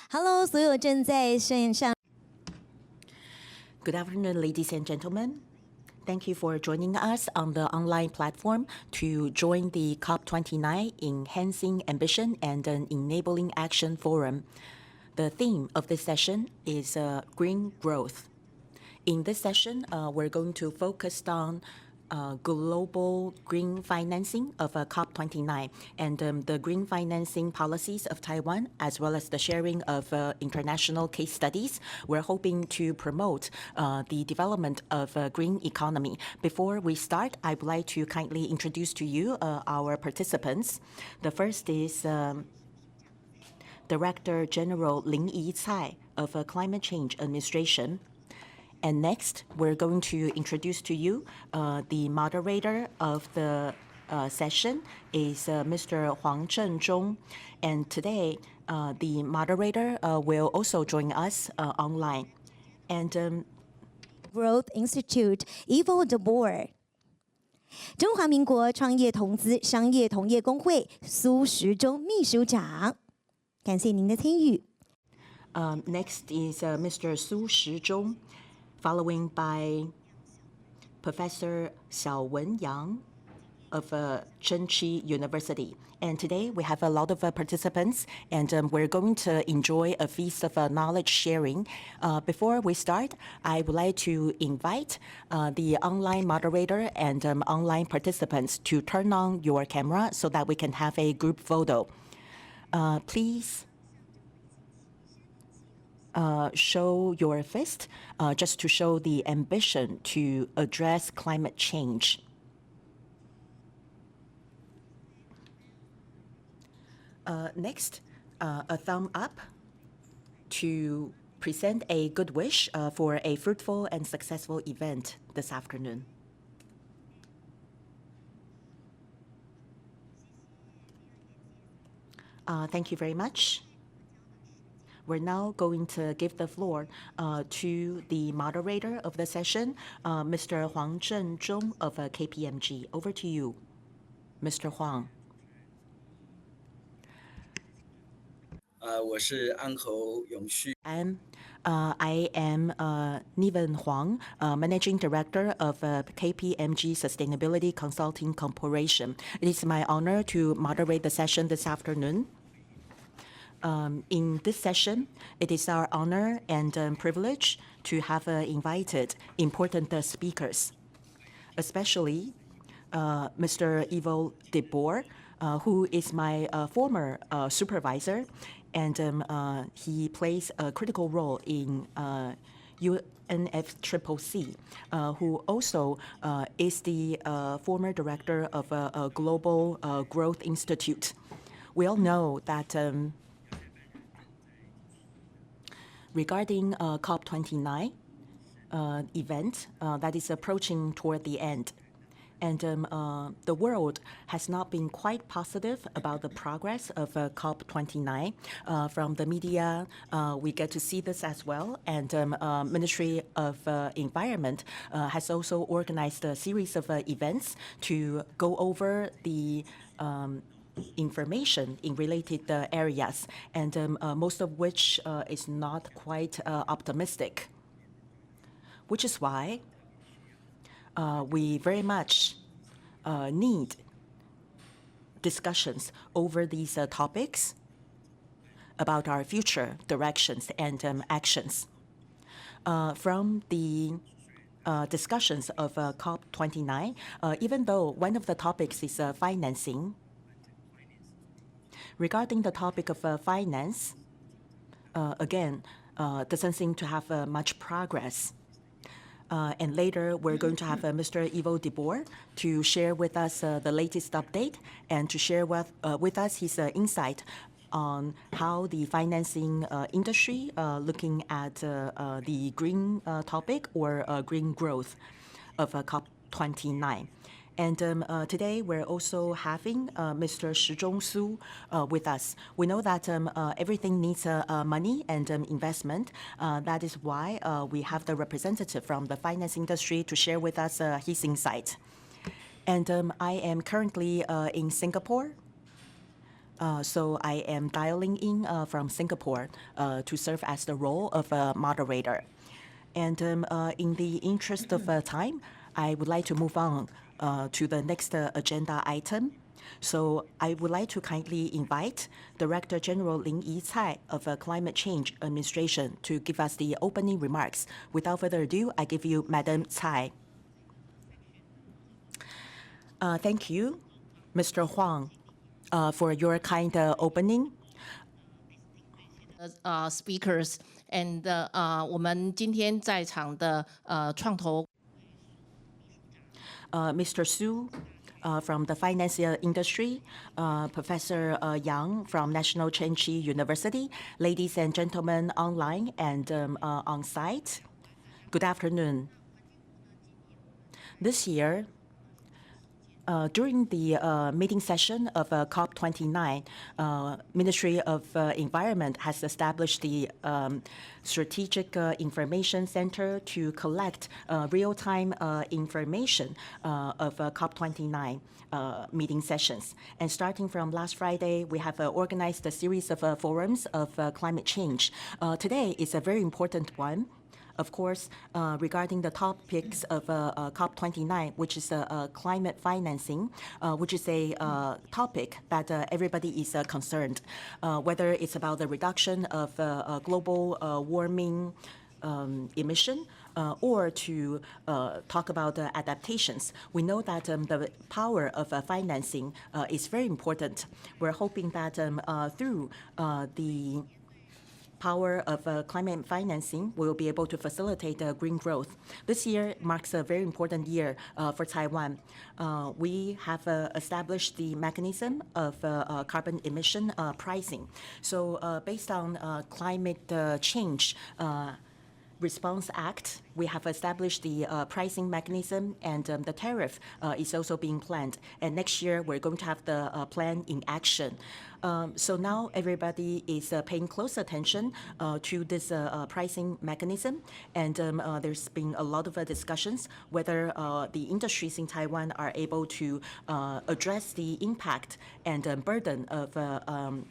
Hello，所有正在线上。Good afternoon, ladies and gentlemen. Thank you for joining us on the online platform to join the COP29 Enhancing Ambition and an Enabling Action Forum. The theme of this session is green growth. In this session, we're going to focus on global green financing of COP29 and the green financing policies of Taiwan, as well as the sharing of international case studies. We're hoping to promote the development of green economy. Before we start, I would like to kindly introduce to you our participants. The first is Director General Lin Yi-Cai of Climate Change Administration. And next, we're going to introduce to you the moderator of the session is Mr. Huang Zhenzhong. And today, the moderator will also join us online. And Growth Institute Evo de Boer， 中华民国创业投资商业同业公会苏时中秘书长，感谢您的参与。Next is Mr. Su Shizhong, following by Professor Xiao Wenyang of Zhenqi University. And today we have a lot of participants, and we're going to enjoy a feast of knowledge sharing. Before we start, I would like to invite the online moderator and online participants to turn on your camera so that we can have a group photo. Please show your fist just to show the ambition to address climate change. Next, a thumb up to present a good wish for a fruitful and successful event this afternoon. Thank you very much. We're now going to give the floor to the moderator of the session, Mr. Huang Zhenzhong of KPMG. Over to you, Mr. Huang. I am Niven Huang, Managing Director of KPMG Sustainability Consulting Corporation. It is my honor to moderate the session this afternoon. In this session, it is our honor and privilege to have invited important speakers, especially Mr. Ivo de Boer, who is my former supervisor, and he plays a critical role in UNFCCC, who also is the former director of a Global Growth Institute. We all know that regarding COP29 event that is approaching toward the end, and the world has not been quite positive about the progress of COP29. From the media, we get to see this as well. And Ministry of Environment has also organized a series of events to go over the information in related areas, and most of which is not quite optimistic, which is why we very much need discussions over these topics about our future directions and actions. From the discussions of COP29, even though one of the topics is financing, regarding the topic of finance, again, doesn't seem to have much progress. And later, we're going to have Mr. Ivo de Boer to share with us the latest update and to share with us his insight on how the financing industry looking at the green topic or green growth of COP29. And today, we're also having Mr. Shizhong Su with us. We know that everything needs money and investment. That is why we have the representative from the finance industry to share with us his insight. And I am currently in Singapore So I am dialing in from Singapore to serve as the role of a moderator. And in the interest of time, I would like to move on to the next agenda item. So I would like to kindly invite Director General Lin Yi-Cai of Climate Change Administration to give us the opening remarks. Without further ado, I give you Madam Cai. Thank you, Mr. Huang, for your kind opening. Speakers and 我们今天在场的创投 Mr. Su from the finance industry, Professor Yang from National Chen Chi University, ladies and gentlemen online and on site, good afternoon. This year, during the meeting session of COP29, Ministry of Environment has established the Strategic Information Center to collect real-time information of COP29 meeting sessions. And starting from last Friday, we have organized a series of forums of climate change. Today is a very important one. Of course, regarding the topics of COP29, which is climate financing, which is a topic that everybody is concerned, whether it's about the reduction of global warming emission or to talk about adaptations. We know that the power of financing is very important. We're hoping that through the power of climate financing will be able to facilitate green growth. This year marks a very important year for Taiwan. We have established the mechanism of carbon emission pricing. So based on climate change Response Act, we have established the pricing mechanism, and the tariff is also being planned. And next year, we're going to have the plan in action. So now everybody is paying close attention to this pricing mechanism, and there's been a lot of discussions whether the industries in Taiwan are able to address the impact and burden of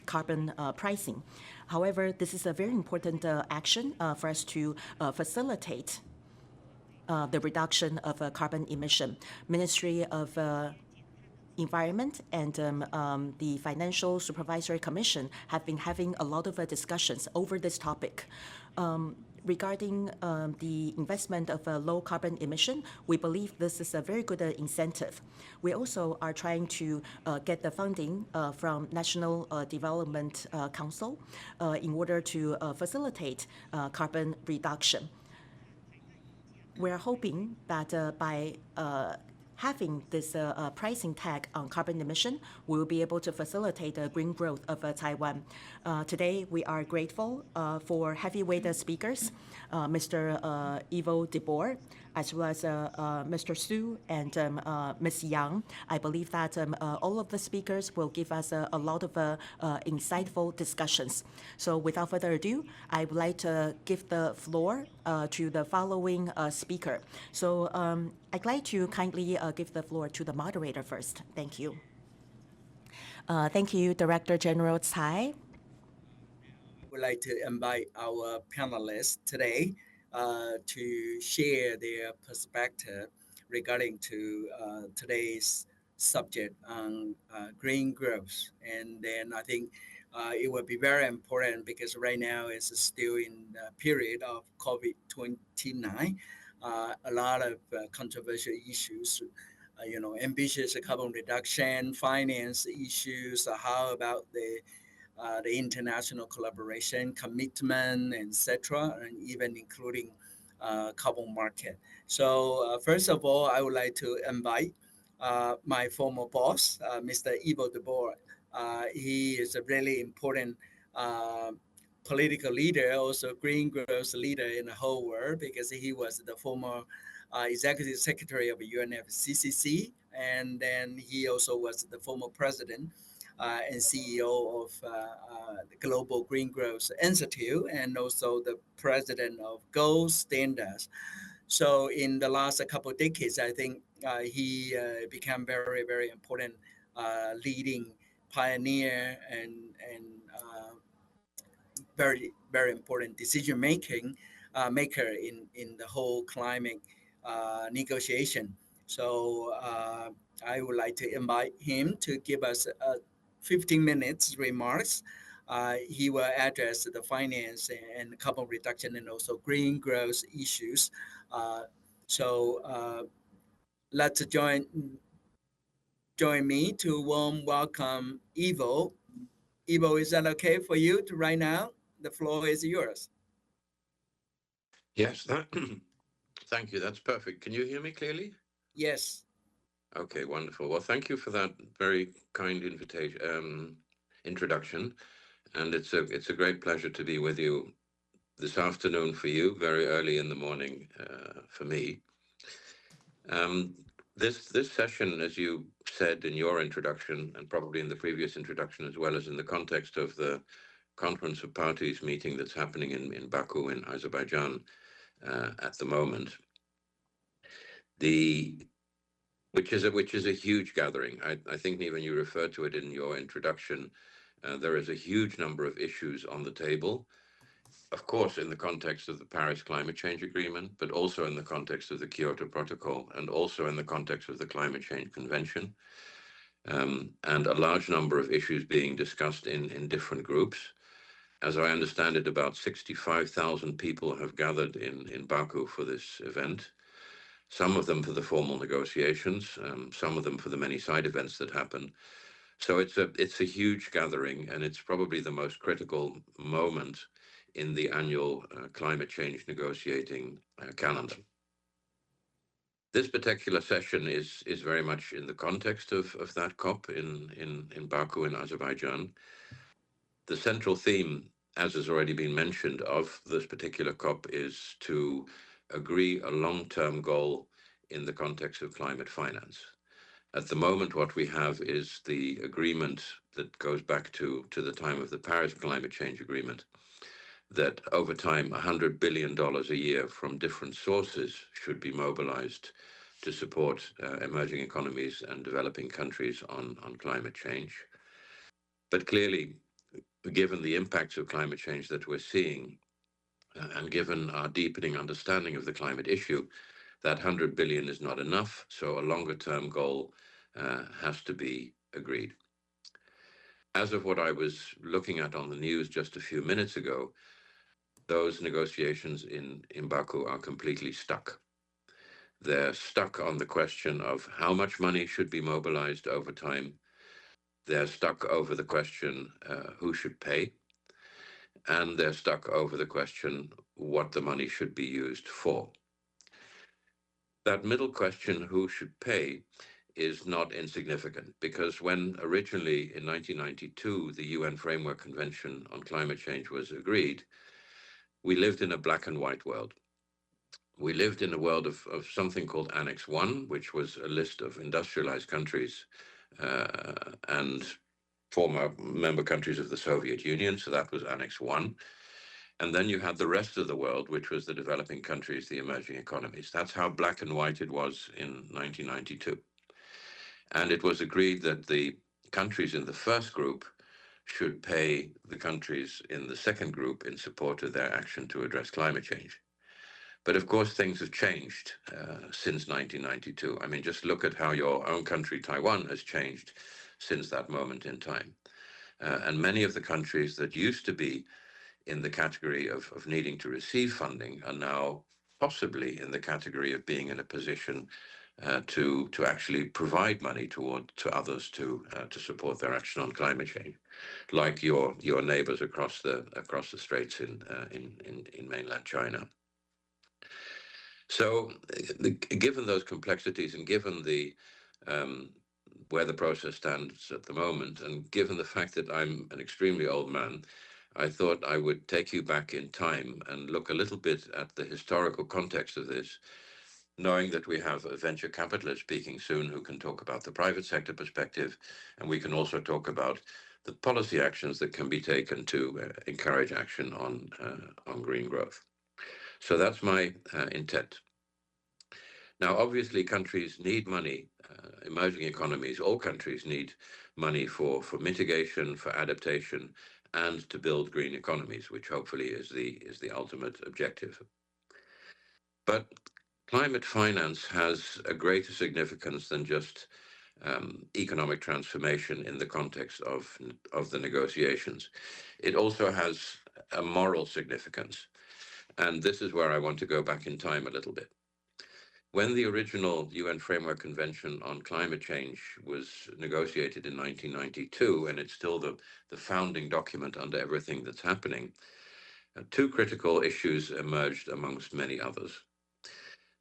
carbon pricing. However, this is a very important action for us to facilitate the reduction of carbon emission. Ministry of Environment and the Financial Supervisory Commission have been having a lot of discussions over this topic. Regarding the investment of low carbon emission, we believe this is a very good incentive. We also are trying to get the funding from National Development Council in order to facilitate carbon reduction. We're hoping that by having this pricing tag on carbon emission, we will be able to facilitate the green growth of Taiwan. Today, we are grateful for heavyweight speakers, Mr. Ivo de Boer, as well as Mr. Su and Ms. Yang. I believe that all of the speakers will give us a lot of insightful discussions. So without further ado, I would like to give the floor to the following speaker. So I'd like to kindly give the floor to the moderator first. Thank you. Thank you, Director General Cai. We'd like to invite our panelists today to share their perspective regarding to today's subject on green growth. And then I think it will be very important because right now it's still in the period of COVID-29. A lot of controversial issues, ambitious carbon reduction, finance issues, how about the international collaboration, commitment, etc., and even including carbon market. So first of all, I would like to invite my former boss, Mr. Ivo de Boer. He is a really important political leader, also green growth leader in the whole world, because he was the former executive secretary of UNFCCC, and then he also was the former president and CEO of the Global Green Growth Institute, and also the president of Gold Standards. So in the last couple of decades, I think he became very, very important leading pioneer and very important decision maker in the whole climate negotiation. So I would like to invite him to give us 15 minutes remarks. He will address the finance and carbon reduction and also green growth issues. Uh, so let's join me to warm welcome Evo. Evo, is that okay for you to right now? The floor is yours. Yes, thank you. That's perfect. Can you hear me clearly? Yes. Okay, wonderful. Well, thank you for that very kind introduction, and it's a great pleasure to be with you this afternoon for you, very early in the morning for me. This session, as you said in your introduction, and probably in the previous introduction as well as in the context of the Conference of Parties meeting that's happening in Baku in Azerbaijan at the moment, which is a huge gathering. I think, Neven, you referred to it in your introduction. There is a huge number of issues on the table, of course, in the context of the Paris Climate Change Agreement, but also in the context of the Kyoto Protocol, and also in the context of the Climate Change Convention, and a large number of issues being discussed in different groups. As I understand it, about 65,000 people have gathered in Baku for this event. Some of them for the formal negotiations, some of them for the many side events that happen. So it's a huge gathering, and it's probably the most critical moment in the annual climate change negotiating calendar. This particular session is very much in the context of that COP in Baku in Azerbaijan. The central theme, as has already been mentioned, of this particular COP is to agree a long-term goal in the context of climate finance. At the moment, what we have is the agreement that goes back to the time of the Paris Climate Change Agreement, that over time, $100 billion a year from different sources should be mobilized to support emerging economies and developing countries on climate change. But clearly, given the impacts of climate change that we're seeing, and given our deepening understanding of the climate issue, that 100 billion is not enough, so a longer-term goal has to be agreed. As of what I was looking at on the news just a few minutes ago, those negotiations in Baku are completely stuck. They're stuck on the question of how much money should be mobilized over time. They're stuck over the question who should pay. And they're stuck over the question what the money should be used for. That middle question, who should pay, is not insignificant, because when originally in 1992 the UN Framework Convention on Climate Change was agreed, we lived in a black and white world. We lived in a world of something called Annex 1, which was a list of industrialized countries and former member countries of the Soviet Union, so that was Annex 1. And then you had the rest of the world, which was the developing countries, the emerging economies. That's how black and white it was in 1992. And it was agreed that the countries in the first group should pay the countries in the second group in support of their action to address climate change. But of course, things have changed since 1992. I mean, just look at how your own country, Taiwan, has changed since that moment in time. And many of the countries that used to be in the category of needing to receive funding are now possibly in the category of being in a position to actually provide money to others to support their action on climate change, like your neighbors across the straits in mainland China. So, given those complexities and given the where the process stands at the moment, and given the fact that I'm an extremely old man, I thought I would take you back in time and look a little bit at the historical context of this, knowing that we have a venture capitalist speaking soon who can talk about the private sector perspective, and we can also talk about the policy actions that can be taken to encourage action on green growth. So that's my intent. Now, obviously, countries need money emerging economies, all countries need money for mitigation, for adaptation, and to build green economies, which hopefully is the ultimate objective. But climate finance has a greater significance than just economic transformation in the context of the negotiations. It also has a moral significance. And this is where I want to go back in time a little bit. When the original UN Framework Convention on Climate Change was negotiated in 1992, and it's still the founding document under everything that's happening, two critical issues emerged amongst many others.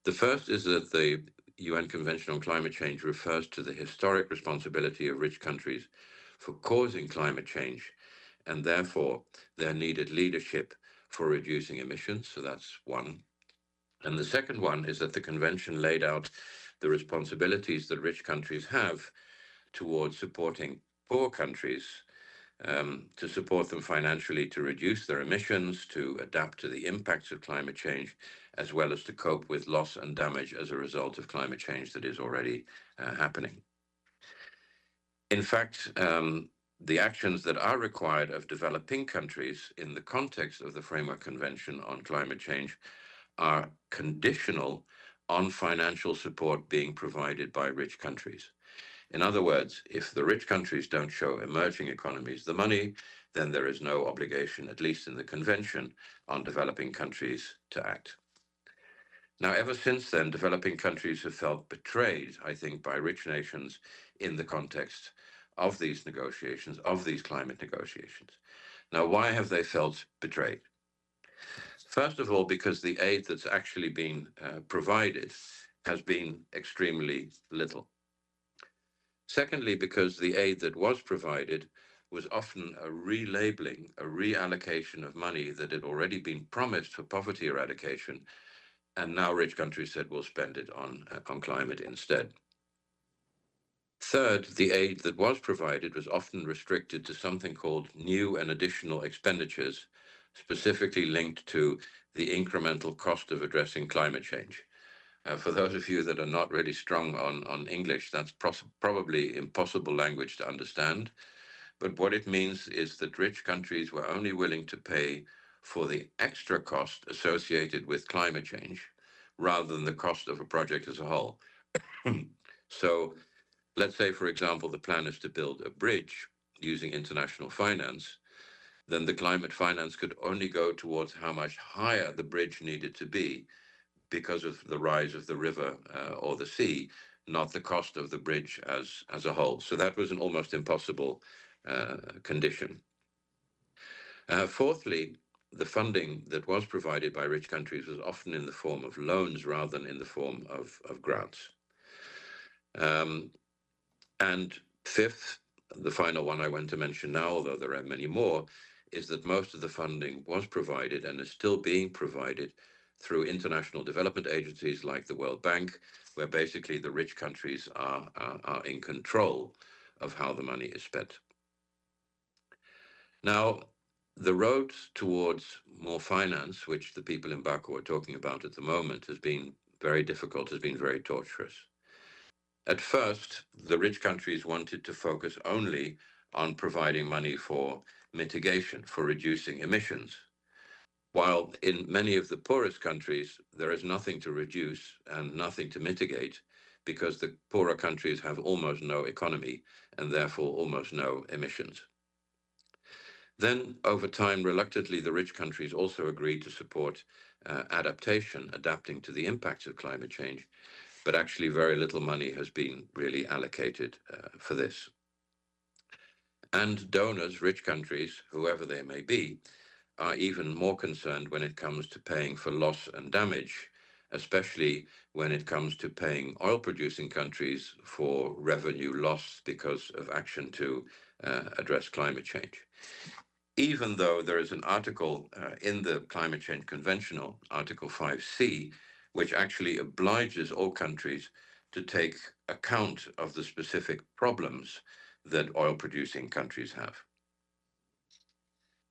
The first is that the UN Convention on Climate Change refers to the historic responsibility of rich countries for causing climate change, and therefore their needed leadership for reducing emissions. So that's one. And the second one is that the convention laid out the responsibilities that rich countries have towards supporting poor countries, to support them financially to reduce their emissions, to adapt to the impacts of climate change, as well as to cope with loss and damage as a result of climate change that is already happening. In fact, the actions that are required of developing countries in the context of the Framework Convention on Climate Change are conditional on financial support being provided by rich countries. In other words, if the rich countries don't show emerging economies the money, then there is no obligation, at least in the convention, on developing countries to act. Now, ever since then, developing countries have felt betrayed, I think, by rich nations in the context of these negotiations, of these climate negotiations. Now, why have they felt betrayed? First of all, because the aid that's actually been provided has been extremely little. Secondly, because the aid that was provided was often a relabeling, a reallocation of money that had already been promised for poverty eradication, and now rich countries said we'll spend it on climate instead. Third, the aid that was provided was often restricted to something called new and additional expenditures, specifically linked to the incremental cost of addressing climate change. For those of you that are not really strong on English, that's probably impossible language to understand. But what it means is that rich countries were only willing to pay for the extra cost associated with climate change rather than the cost of a project as a whole. So let's say, for example, the plan is to build a bridge using international finance, then the climate finance could only go towards how much higher the bridge needed to be because of the rise of the river or the sea, not the cost of the bridge as a whole. So that was an almost impossible condition. Fourthly, the funding that was provided by rich countries was often in the form of loans rather than in the form of grants. And fifth, the final one I want to mention now, although there are many more, is that most of the funding was provided and is still being provided through international development agencies like the World Bank, where basically the rich countries are in control of how the money is spent. Now, the road towards more finance, which the people in Baku are talking about at the moment, has been very difficult, has been very torturous. At first, the rich countries wanted to focus only on providing money for mitigation, for reducing emissions, while in many of the poorest countries, there is nothing to reduce and nothing to mitigate because the poorer countries have almost no economy and therefore almost no emissions. Then, over time, reluctantly, the rich countries also agreed to support adaptation, adapting to the impacts of climate change, but actually very little money has been really allocated for this. And donors, rich countries, whoever they may be, are even more concerned when it comes to paying for loss and damage, especially when it comes to paying oil-producing countries for revenue loss because of action to address climate change. Even though there is an article in the Climate Change Conventional, Article 5C, which actually obliges all countries to take account of the specific problems that oil-producing countries have.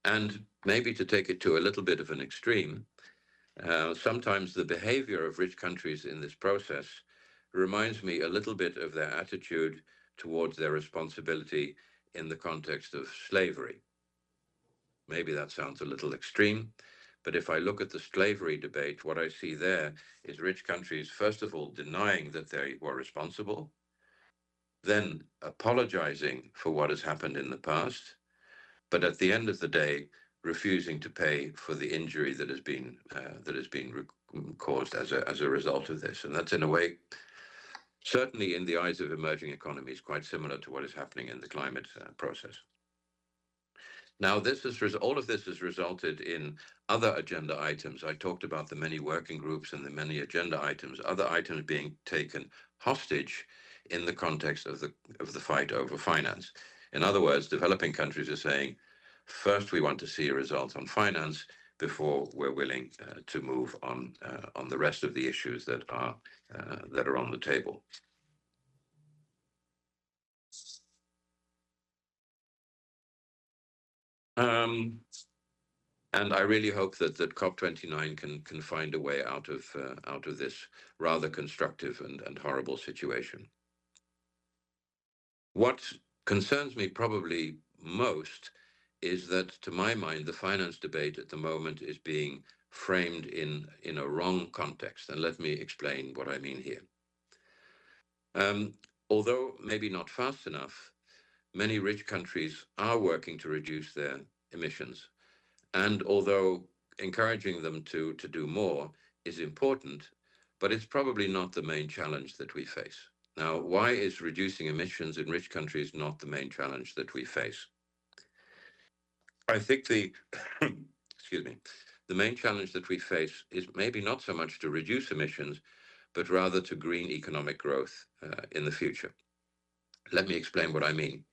And maybe to take it to a little bit of an extreme, sometimes the behavior of rich countries in this process reminds me a little bit of their attitude towards their responsibility in the context of slavery. Maybe that sounds a little extreme, but if I look at the slavery debate, what I see there is rich countries, first of all, denying that they were responsible, then apologizing for what has happened in the past, but at the end of the day, refusing to pay for the injury that has been caused as a result of this. And that's, in a way, certainly in the eyes of emerging economies, quite similar to what is happening in the climate process. Now, all of this has resulted in other agenda items. I talked about the many working groups and the many agenda items, other items being taken hostage in the context of the fight over finance. In other words, developing countries are saying, first we want to see a result on finance before we're willing to move on the rest of the issues that are on the table. And I really hope that COP29 can find a way out of this rather constructive and horrible situation. What concerns me probably most is that, to my mind, the finance debate at the moment is being framed in a wrong context. And let me explain what I mean here. Although maybe not fast enough, many rich countries are working to reduce their emissions. And although encouraging them to do more is important, but it's probably not the main challenge that we face. Now, why is reducing emissions in rich countries not the main challenge that we face? I think excuse me, the main challenge that we face is maybe not so much to reduce emissions, but rather to green economic growth in the future. Let me explain what I mean.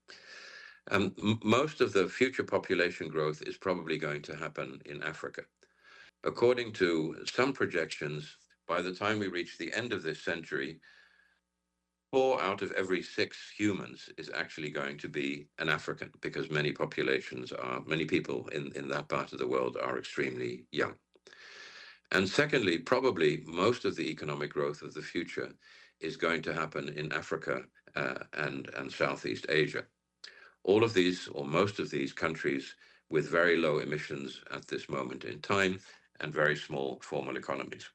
Most of the future population growth is probably going to happen in Africa. According to some projections, by the time we reach the end of this century, 4 out of every 6 humans is actually going to be an African, because many people in that part of the world are extremely young. And secondly, probably most of the economic growth of the future is going to happen in Africa and Southeast Asia. All of these, or most of these countries with very low emissions at this moment in time and very small formal economies.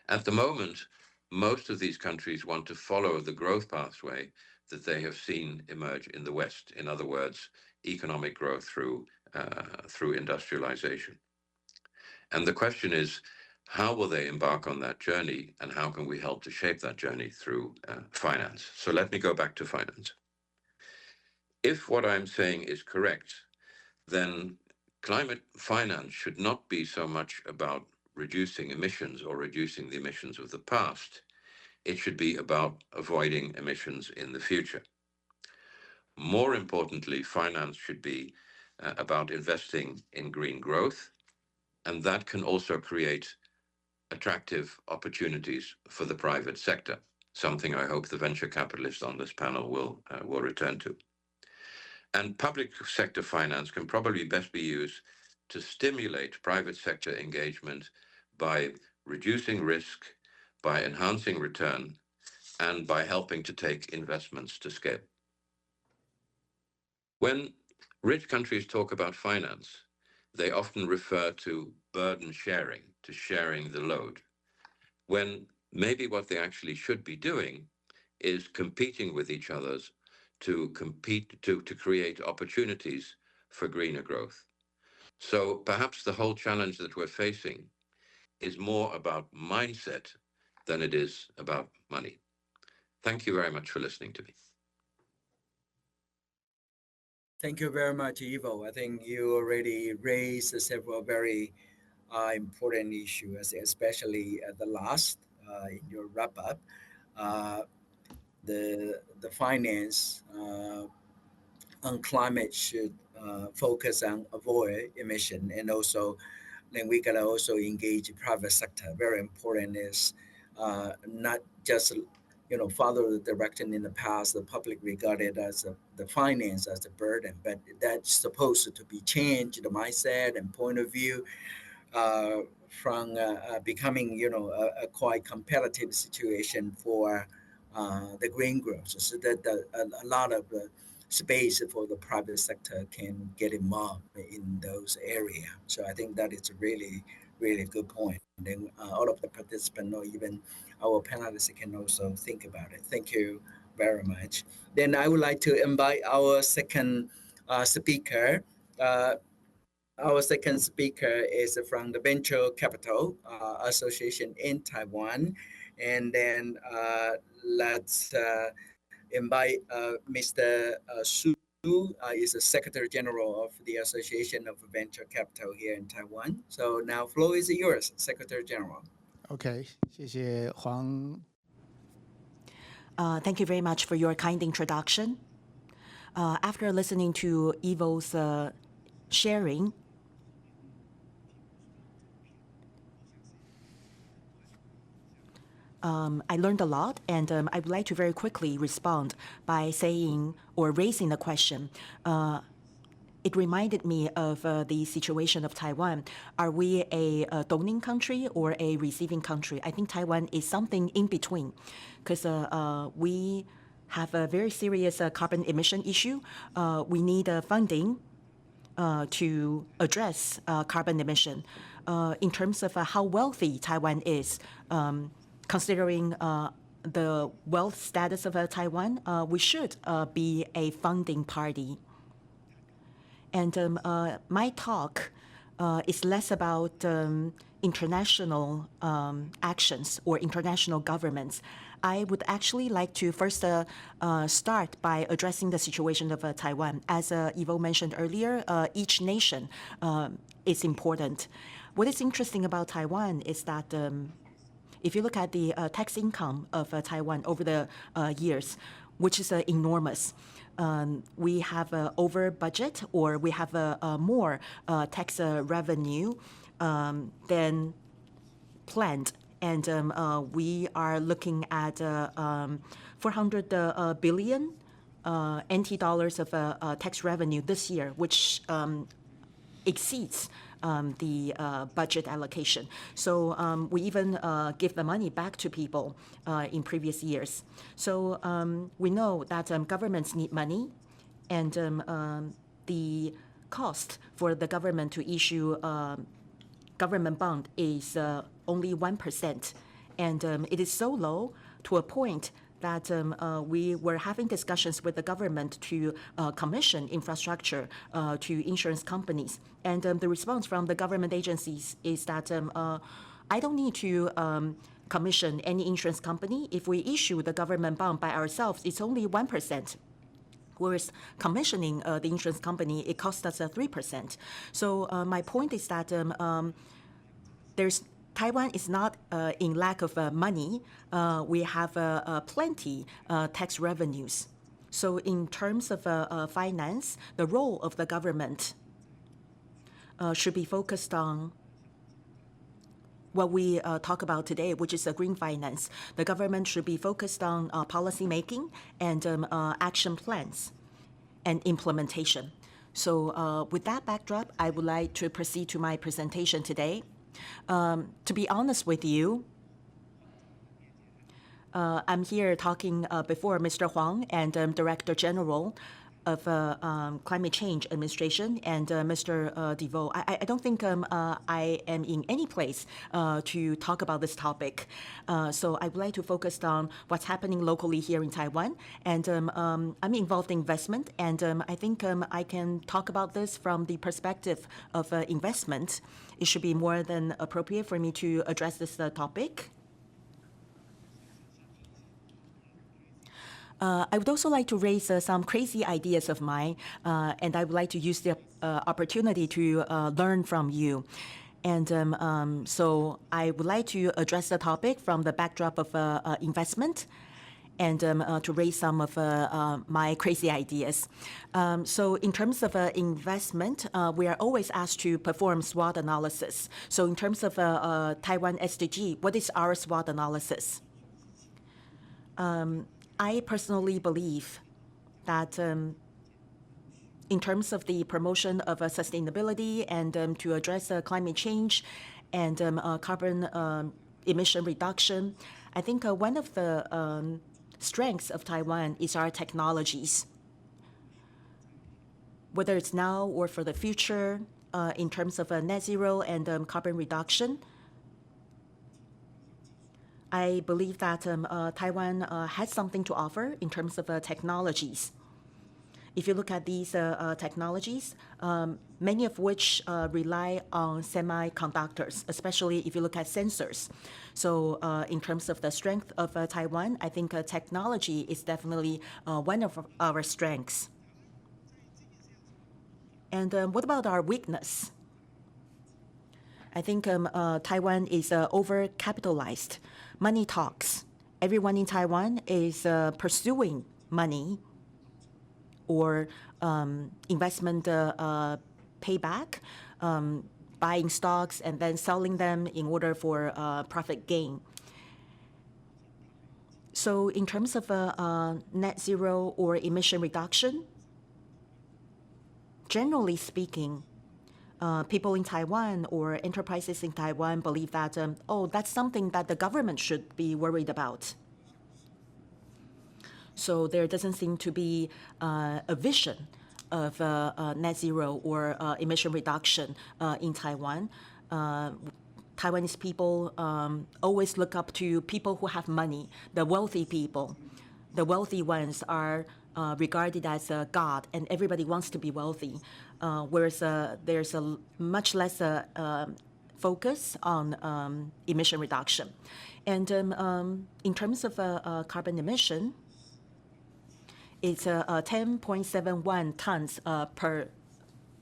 At the moment, most of these countries want to follow the growth pathway that they have seen emerge in the West. In other words, economic growth through industrialization. And the question is, how will they embark on that journey, and how can we help to shape that journey through finance? So let me go back to finance. If what I'm saying is correct, then climate finance should not be so much about reducing emissions or reducing the emissions of the past. It should be about avoiding emissions in the future. More importantly, finance should be about investing in green growth, and that can also create attractive opportunities for the private sector, something I hope the venture capitalists on this panel will return to. And public sector finance can probably best be used to stimulate private sector engagement by reducing risk, by enhancing return, and by helping to take investments to scale. When rich countries talk about finance, they often refer to burden sharing, to sharing the load, when maybe what they actually should be doing is competing with each other to create opportunities for greener growth. So perhaps the whole challenge that we're facing is more about mindset than it is about money. Thank you very much for listening to me. Thank you very much, Ivo. I think you already raised several very important issues, especially at the last in your wrap up. Uh, the finance on climate should focus on avoid emission, and also then we gotta also engage private sector. Very important is not just follow the direction in the past the public regarded as the finance as a burden, but that's supposed to be changed the mindset and point of view. from becoming, a quite competitive situation for the green growth, so that a lot of space for the private sector can get involved in those areas. So I think that is a really, really good point. And then all of the participants or even our panelists can also think about it. Thank you very much. Then I would like to invite our second speaker. Our second speaker is from the Venture Capital Association in Taiwan. And then let's invite Mr. Su, is the Secretary General of the Association of Venture Capital here in Taiwan. So now floor is yours, Secretary General. OK，谢谢黄 Thank you very much for your kind introduction. After listening to Evo's sharing, I learned a lot, and I would like to very quickly respond by saying or raising the question. It reminded me of the situation of Taiwan. Are we a donor country or a receiving country? I think Taiwan is something in between, because we have a very serious carbon emission issue. We need funding to address carbon emission. In terms of how wealthy Taiwan is, considering the wealth status of Taiwan, we should be a funding party. And my talk is less about international actions or international governments. I would actually like to first start by addressing the situation of Taiwan. As Evo mentioned earlier, each nation is important. What is interesting about Taiwan is that if you look at the tax income of Taiwan over the years, which is enormous, we have over budget, or we have more tax revenue than planned. And we are looking at 400 billion NT dollars of tax revenue this year, which exceeds the budget allocation. So we even give the money back to people in previous years. So we know that governments need money, and the cost for the government to issue government bond is only 1%. And it is so low to a point that we were having discussions with the government to commission infrastructure to insurance companies. And the response from the government agencies is that I don't need to commission any insurance company. If we issue the government bond by ourselves, it's only 1%. Whereas commissioning the insurance company, it costs us 3%. So my point is that Taiwan is not in lack of money. We have plenty tax revenues. So in terms of finance, the role of the government should be focused on what we talk about today, which is green finance. The government should be focused on policy making and action plans and implementation. So with that backdrop, I would like to proceed to my presentation today. To be honest with you, I'm here talking before Mr. Huang and Director General of Climate Change Administration and Mr. DeVoe. I don't think I am in any place to talk about this topic. So I would like to focus on what's happening locally here in Taiwan. And I'm involved in investment, and I think I can talk about this from the perspective of investment. It should be more than appropriate for me to address this topic. I would also like to raise some crazy ideas of mine, and I would like to use the opportunity to learn from you. And so I would like to address the topic from the backdrop of investment, and to raise some of my crazy ideas. So in terms of investment, we are always asked to perform SWOT analysis. So in terms of Taiwan SDG, what is our SWOT analysis? I personally believe that in terms of the promotion of sustainability and to address climate change and carbon emission reduction, I think one of the strengths of Taiwan is our technologies. Whether it's now or for the future, in terms of net zero and carbon reduction, I believe that Taiwan has something to offer in terms of technologies. If you look at these technologies, many of which rely on semiconductors, especially if you look at sensors. So in terms of the strength of Taiwan, I think technology is definitely one of our strengths. And what about our weakness? I think Taiwan is overcapitalized. Money talks. Everyone in Taiwan is pursuing money or investment payback, buying stocks and then selling them in order for profit gain. So in terms of net zero or emission reduction, generally speaking, people in Taiwan or enterprises in Taiwan believe that, that's something that the government should be worried about. So there doesn't seem to be a vision of net zero or emission reduction in Taiwan. Taiwanese people always look up to people who have money, the wealthy people. The wealthy ones are regarded as a god, and everybody wants to be wealthy, whereas there's a much less focus on emission reduction. And in terms of carbon emission, it's 10.71 tons per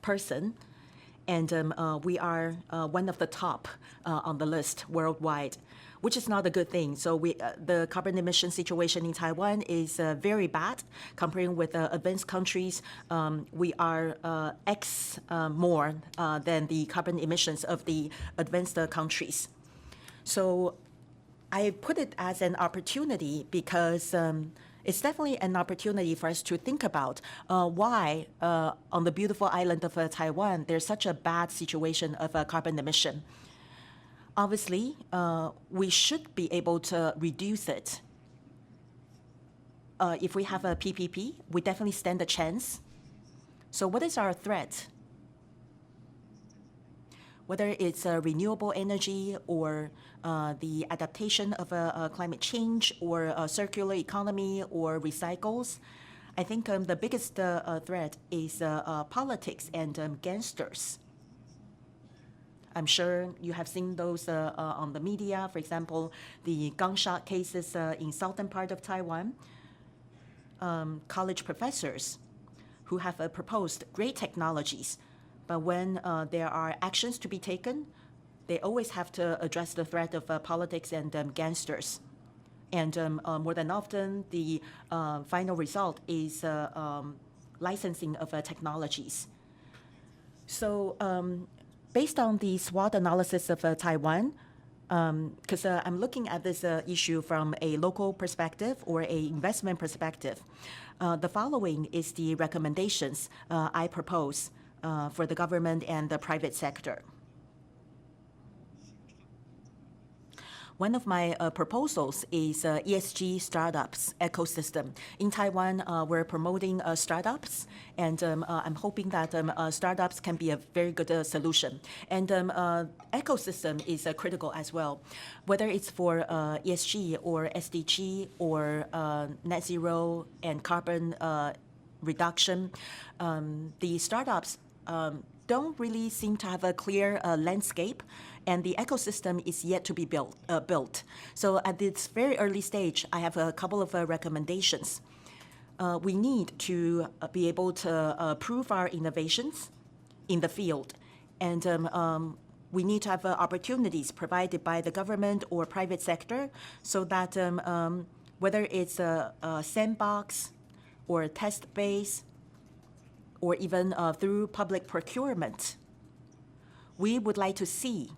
person, and we are one of the top on the list worldwide, which is not a good thing. So the carbon emission situation in Taiwan is very bad. Comparing with advanced countries, we are X more than the carbon emissions of the advanced countries. So I put it as an opportunity because it's definitely an opportunity for us to think about why on the beautiful island of Taiwan, there's such a bad situation of carbon emission. Obviously, we should be able to reduce it. If we have a PPP, we definitely stand a chance. So what is our threat? Whether it's renewable energy or the adaptation of climate change or circular economy or recycles, I think the biggest threat is politics and gangsters. I'm sure you have seen those on the media. For example, the gunshot cases in southern part of Taiwan. College professors who have proposed great technologies, but when there are actions to be taken, they always have to address the threat of politics and gangsters. And more than often, the final result is licensing of technologies. So based on the SWOT analysis of Taiwan, because I'm looking at this issue from a local perspective or a investment perspective, the following is the recommendations I propose for the government and the private sector. One of my proposals is ESG startups ecosystem. In Taiwan, we're promoting startups, and I'm hoping that startups can be a very good solution. And ecosystem is critical as well, whether it's for ESG or SDG or net zero and carbon reduction. The startups don't really seem to have a clear landscape, and the ecosystem is yet to be built. So at this very early stage, I have a couple of recommendations. We need to be able to prove our innovations in the field, and we need to have opportunities provided by the government or private sector so that whether it's a sandbox or a test base, or even through public procurement, we would like to see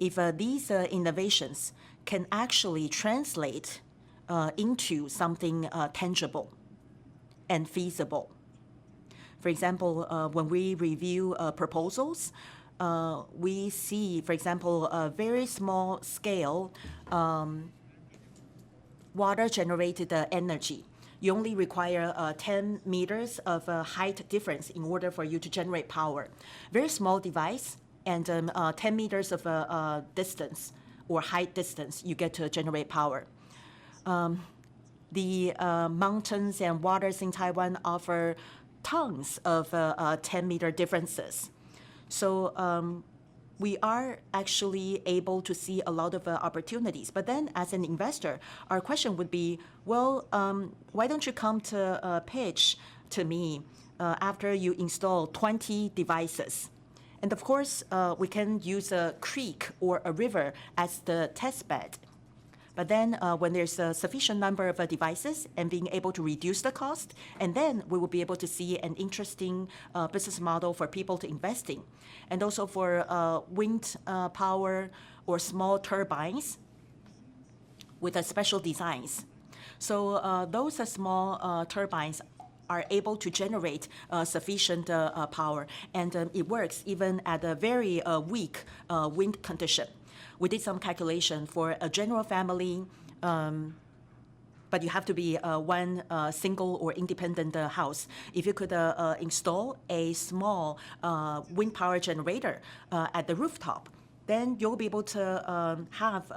if these innovations can actually translate into something tangible and feasible. For example, when we review proposals, we see, for example, a very small scale water-generated energy. You only require 10 meters of height difference in order for you to generate power. Very small device, and 10 meters of distance or height distance, you get to generate power. The mountains and waters in Taiwan offer tons of 10-meter differences. So we are actually able to see a lot of opportunities. But then as an investor, our question would be, well, why don't you come to pitch to me after you install 20 devices? And of course, we can use a creek or a river as the test bed. But then when there's a sufficient number of devices and being able to reduce the cost, and then we will be able to see an interesting business model for people to invest in. And also for wind power or small turbines with special designs. So those small turbines are able to generate sufficient power, and it works even at a very weak wind condition. We did some calculation for a general family, but you have to be one single or independent house. If you could install a small wind power generator at the rooftop, then you'll be able to have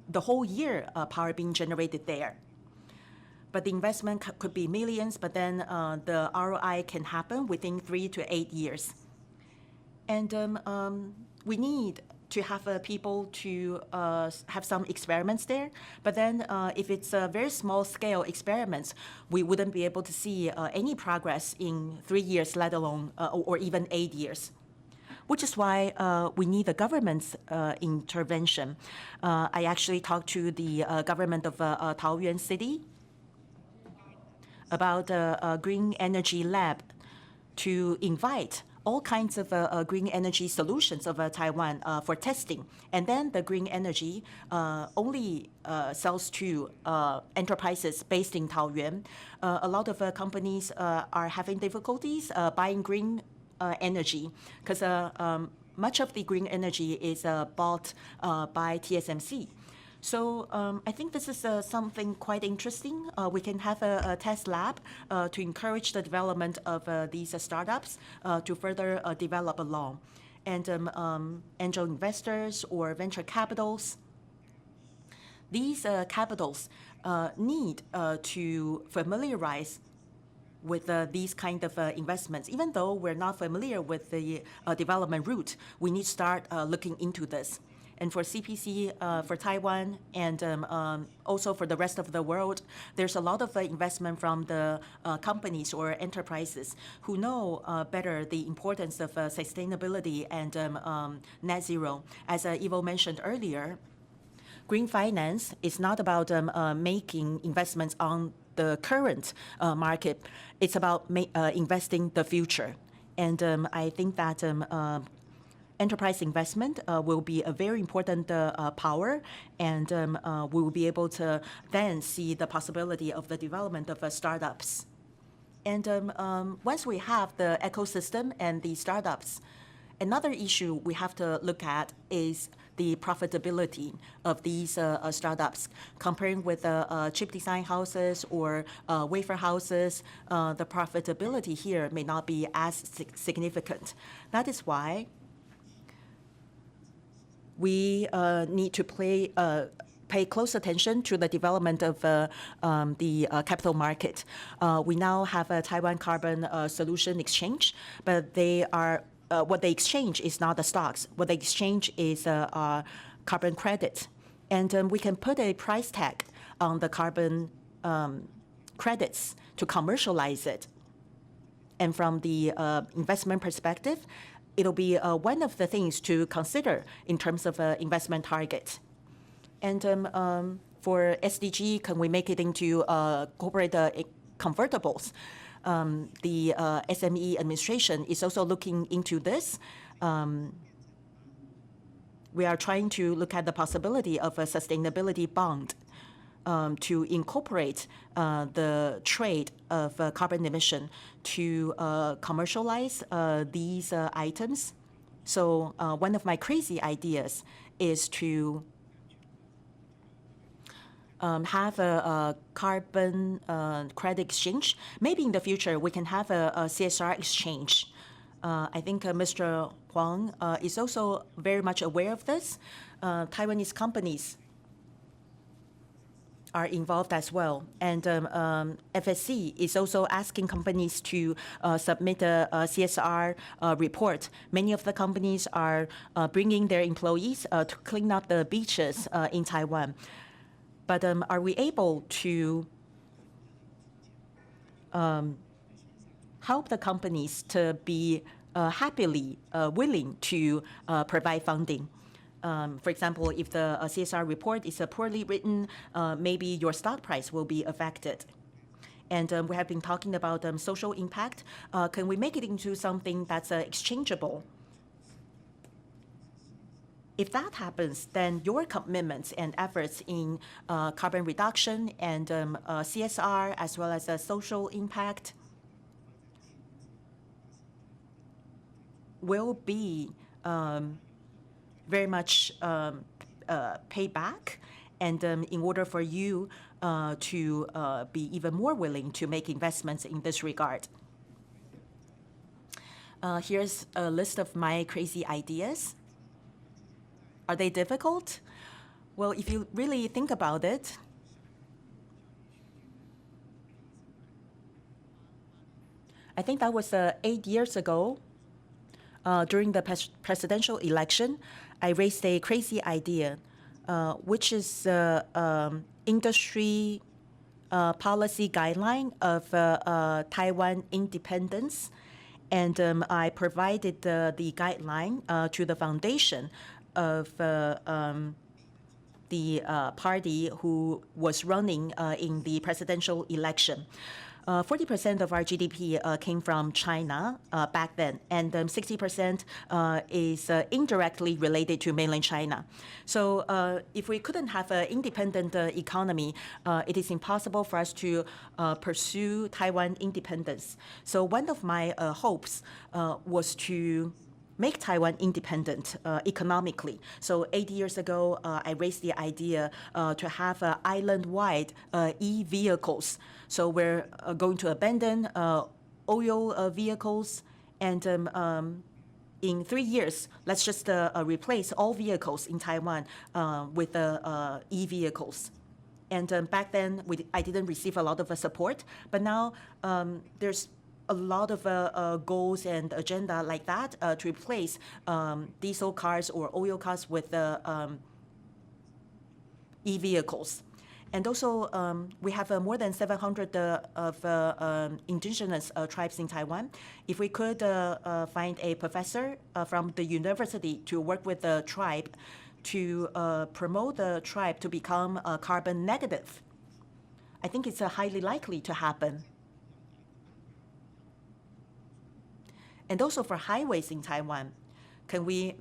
the whole year power being generated there. But the investment could be millions, but then the ROI can happen within 3 to 8 years. And we need to have people to have some experiments there. But then if it's a very small scale experiments, we wouldn't be able to see any progress in 3 years, let alone, or even 8 years. Which is why we need the government's intervention. I actually talked to the government of Taoyuan City about a green energy lab to invite all kinds of green energy solutions of Taiwan for testing. And then the green energy only sells to enterprises based in Taoyuan. A lot of companies are having difficulties buying green energy because much of the green energy is bought by TSMC. So I think this is something quite interesting. We can have a test lab to encourage the development of these startups to further develop along. And angel investors or venture capitals, these capitals need to familiarize with these kind of investments. Even though we're not familiar with the development route, we need to start looking into this. And for CPC, for Taiwan, and also for the rest of the world, there's a lot of investment from the companies or enterprises who know better the importance of sustainability and net zero. As Ivo mentioned earlier, green finance is not about making investments on the current market. It's about investing the future. And I think that enterprise investment will be a very important power, and we will be able to then see the possibility of the development of startups. And once we have the ecosystem and the startups, another issue we have to look at is the profitability of these startups. Comparing with chip design houses or wafer houses, the profitability here may not be as significant. That is why we need to pay close attention to the development of the capital market. We now have a Taiwan Carbon Solution Exchange, but they are what they exchange is not the stocks. What they exchange is carbon credit. And we can put a price tag on the carbon credits to commercialize it. And from the investment perspective, it'll be one of the things to consider in terms of investment target. And for SDG, can we make it into corporate convertibles? The SME administration is also looking into this. We are trying to look at the possibility of a sustainability bond to incorporate the trade of carbon emission to commercialize these items So one of my crazy ideas is to have a carbon credit exchange. Maybe in the future we can have a CSR exchange. I think Mr. Huang is also very much aware of this. Taiwanese companies are involved as well. And FSC is also asking companies to submit a CSR report. Many of the companies are bringing their employees to clean up the beaches in Taiwan. But are we able to help the companies to be happily willing to provide funding? For example, if the CSR report is poorly written, maybe your stock price will be affected. And we have been talking about social impact. Can we make it into something that's exchangeable? If that happens, then your commitments and efforts in carbon reduction and CSR, as well as social impact, will be very much paid back. And in order for you to be even more willing to make investments in this regard. Here's a list of my crazy ideas. Are they difficult? Well, if you really think about it, I think that was 8 years ago. During the presidential election, I raised a crazy idea, which is industry policy guideline of Taiwan independence. And I provided the guideline to the foundation of the party who was running in the presidential election. 40% of our GDP came from China back then, and 60% is indirectly related to mainland China. So if we couldn't have an independent economy, it is impossible for us to pursue Taiwan independence. So one of my hopes was to make Taiwan independent economically. So 8 years ago, I raised the idea to have island-wide e-vehicles. So we're going to abandon oil vehicles, and in 3 years, let's just replace all vehicles in Taiwan with e-vehicles. And back then, I didn't receive a lot of support, but now there's a lot of goals and agenda like that to replace diesel cars or oil cars with e-vehicles. And also, we have more than 700 of indigenous tribes in Taiwan. If we could find a professor from the university to work with the tribe to promote the tribe to become carbon negative, I think it's highly likely to happen. And also for highways in Taiwan, can we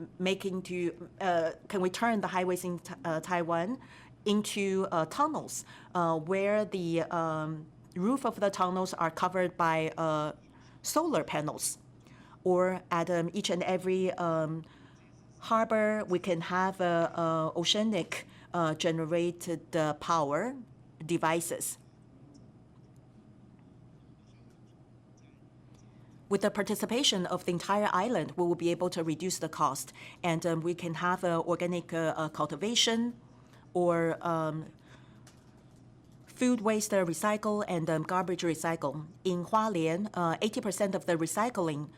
turn the highways in Taiwan into tunnels where the roof of the tunnels are covered by solar panels? Or at each and every harbor, we can have oceanic generated power devices. With the participation of the entire island, we will be able to reduce the cost, and we can have organic cultivation or food waste recycle and garbage recycle. In Hualien, 80% of the recycling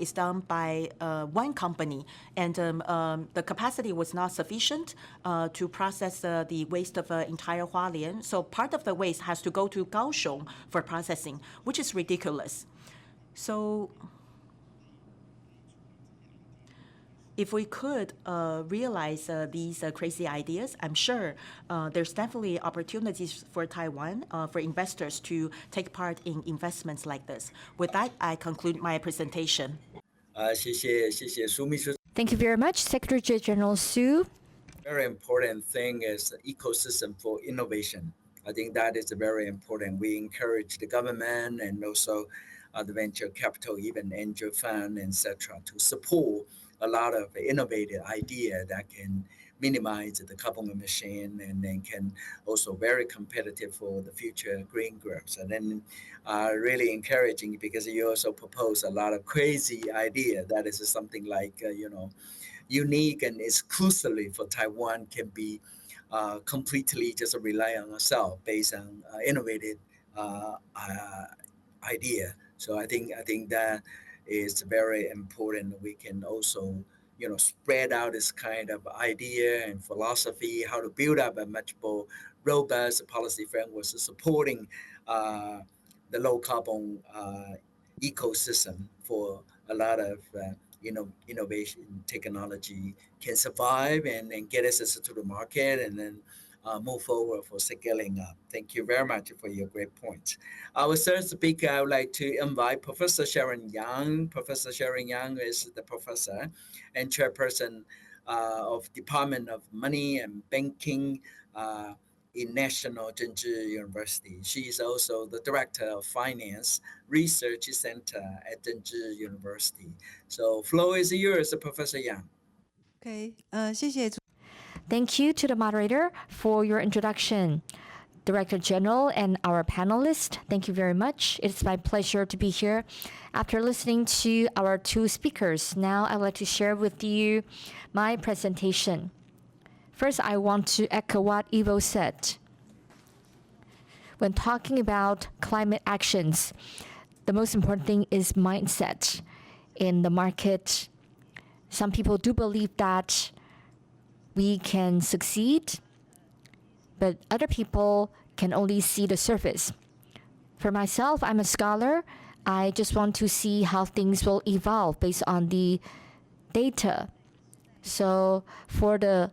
is done by one company, and the capacity was not sufficient to process the waste of entire Hualien. So part of the waste has to go to Kaohsiung for processing, which is ridiculous. So if we could realize these crazy ideas, I'm sure there's definitely opportunities for Taiwan, for investors to take part in investments like this. With that, I conclude my presentation. 谢谢苏秘书。Thank you very much, Secretary General Su. Very important thing is ecosystem for innovation. I think that is very important. We encourage the government and also the venture capital, even angel fund, etc., to support a lot of innovative idea that can minimize the carbon emission and then can also very competitive for the future green growth. And then really encouraging because you also propose a lot of crazy idea that is something like, unique and exclusively for Taiwan can be completely just rely on ourselves based on innovative idea. So I think that is very important. We can also spread out this kind of idea and philosophy, how to build up a much more robust policy framework supporting the low carbon ecosystem for a lot of innovation technology can survive and get access to the market and then move forward for scaling up. Thank you very much for your great points. Our third speaker, I would like to invite Professor Sharon Yang. Professor Sharon Yang is the professor and chairperson of Department of Money and Banking in National Zhengzhi University. She is also the director of Finance Research Center at Zhengzhi University. So floor is yours, Professor Yang. Okay, Thank you to the moderator for your introduction. Director General and our panelists, thank you very much. It's my pleasure to be here. After listening to our two speakers, now I'd like to share with you my presentation. First, I want to echo what Ivo said. When talking about climate actions, the most important thing is mindset. In the market, some people do believe that we can succeed, but other people can only see the surface. For myself, I'm a scholar. I just want to see how things will evolve based on the data. So for the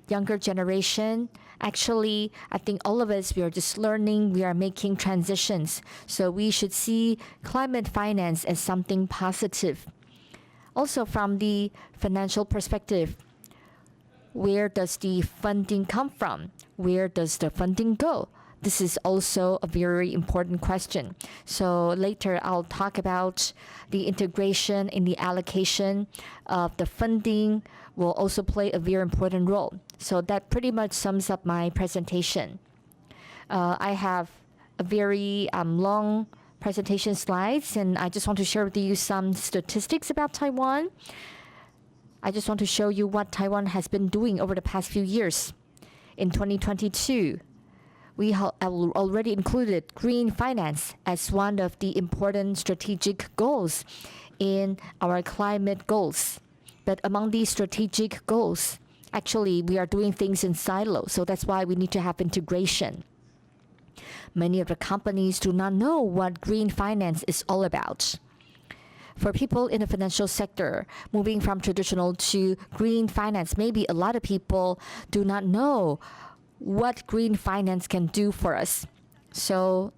younger generation, actually, I think all of us, we are just learning, we are making transitions. So we should see climate finance as something positive. Also from the financial perspective, where does the funding come from? Where does the funding go? This is also a very important question. So later I'll talk about the integration in the allocation of the funding will also play a very important role. So that pretty much sums up my presentation. I have a very long presentation slides, and I just want to share with you some statistics about Taiwan. I just want to show you what Taiwan has been doing over the past few years. In 2022, we have already included green finance as one of the important strategic goals in our climate goals. But among these strategic goals, actually, we are doing things in silos, so that's why we need to have integration. Many of the companies do not know what green finance is all about. For people in the financial sector, moving from traditional to green finance, maybe a lot of people do not know what green finance can do for us. So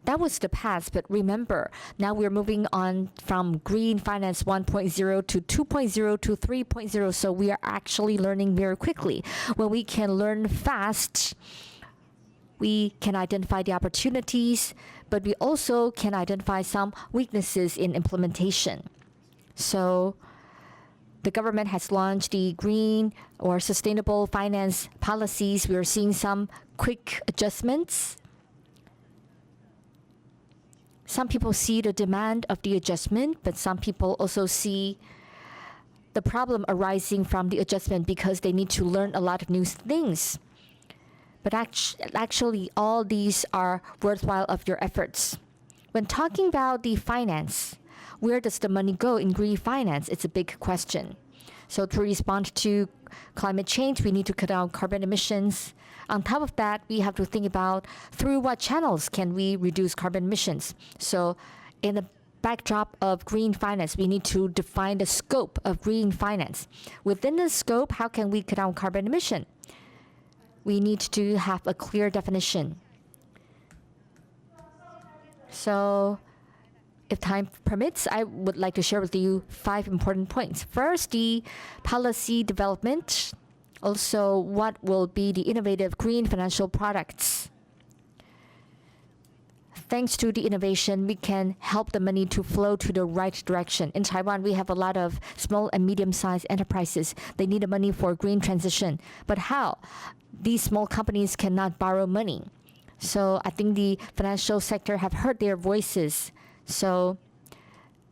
that was the past, but remember, now we're moving on from green finance 1.0 to 2.0 to 3.0, so we are actually learning very quickly. When we can learn fast, we can identify the opportunities, but we also can identify some weaknesses in implementation. So the government has launched the green or sustainable finance policies. We are seeing some quick adjustments. Some people see the demand of the adjustment, but some people also see the problem arising from the adjustment because they need to learn a lot of new things. But actually, all these are worthwhile of your efforts. When talking about the finance, where does the money go in green finance? It's a big question. So to respond to climate change, we need to cut down carbon emissions. On top of that, we have to think about through what channels can we reduce carbon emissions. So in the backdrop of green finance, we need to define the scope of green finance. Within the scope, how can we cut down carbon emission? We need to have a clear definition. So if time permits, I would like to share with you 5 important points. First, the policy development. Also, what will be the innovative green financial products? thanks to the innovation, we can help the money to flow to the right direction. In Taiwan, we have a lot of small and medium-sized enterprises. They need the money for green transition. But how? These small companies cannot borrow money. So I think the financial sector have heard their voices. So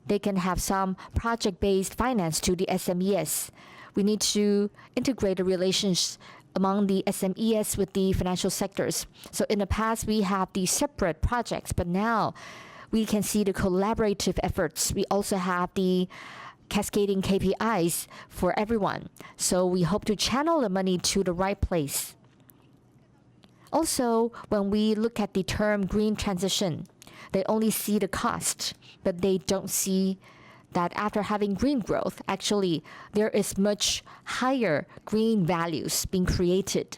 they can have some project-based finance to the SMEs. We need to integrate the relations among the SMEs with the financial sectors. So in the past, we have these separate projects, but now we can see the collaborative efforts. We also have the cascading KPIs for everyone. So we hope to channel the money to the right place. Also, when we look at the term green transition, they only see the cost, but they don't see that after having green growth, actually, there is much higher green values being created.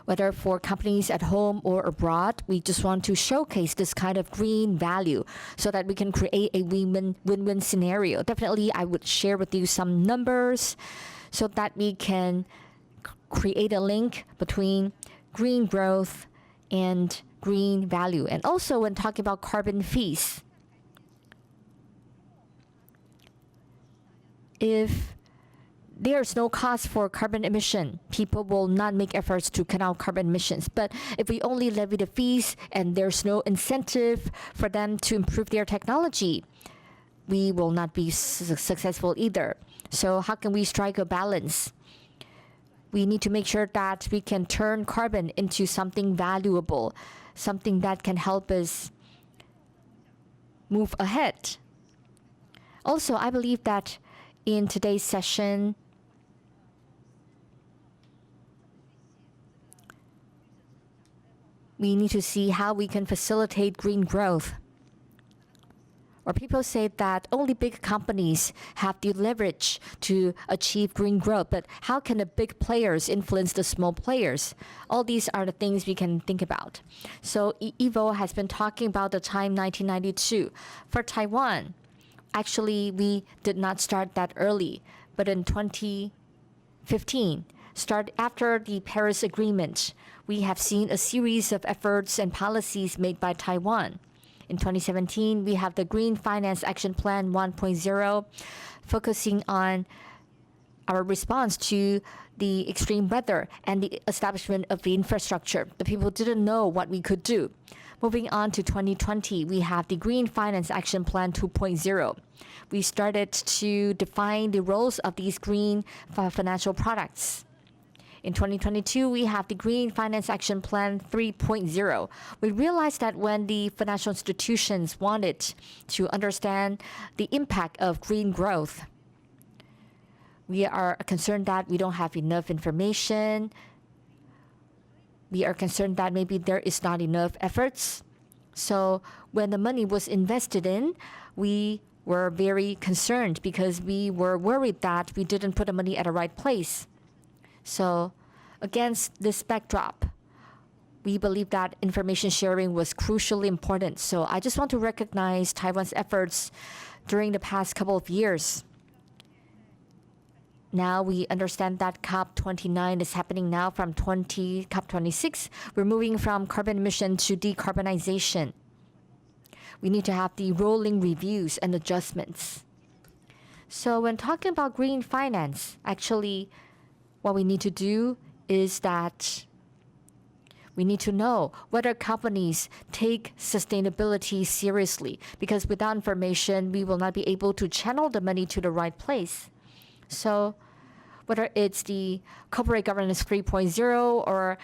Whether for companies at home or abroad, we just want to showcase this kind of green value so that we can create a win-win scenario. Definitely, I would share with you some numbers so that we can create a link between green growth and green value. And also when talking about carbon fees, if there's no cost for carbon emission, people will not make efforts to cut out carbon emissions. But if we only levy the fees and there's no incentive for them to improve their technology, we will not be successful either. So how can we strike a balance? We need to make sure that we can turn carbon into something valuable, something that can help us move ahead. Also, I believe that in today's session, we need to see how we can facilitate green growth. Or people say that only big companies have the leverage to achieve green growth, but how can the big players influence the small players? All these are the things we can think about. So Evo has been talking about the time 1992. For Taiwan, actually, we did not start that early, but in 2015, after the Paris Agreement, we have seen a series of efforts and policies made by Taiwan. In 2017, we have the Green Finance Action Plan 1.0, focusing on our response to the extreme weather and the establishment of the infrastructure. The people didn't know what we could do. Moving on to 2020, we have the Green Finance Action Plan 2.0. We started to define the roles of these green financial products. In 2022, we have the Green Finance Action Plan 3.0. We realized that when the financial institutions wanted to understand the impact of green growth, we are concerned that we don't have enough information. We are concerned that maybe there is not enough efforts. So when the money was invested in, we were very concerned because we were worried that we didn't put the money at the right place. So against this backdrop, we believe that information sharing was crucially important. So I just want to recognize Taiwan's efforts during the past couple of years. Now we understand that COP29 is happening now from COP26. We're moving from carbon emission to decarbonization. We need to have the rolling reviews and adjustments. So when talking about green finance, actually, what we need to do is that we need to know whether companies take sustainability seriously, because without information, we will not be able to channel the money to the right place. So whether it's the Corporate Governance 3.0 or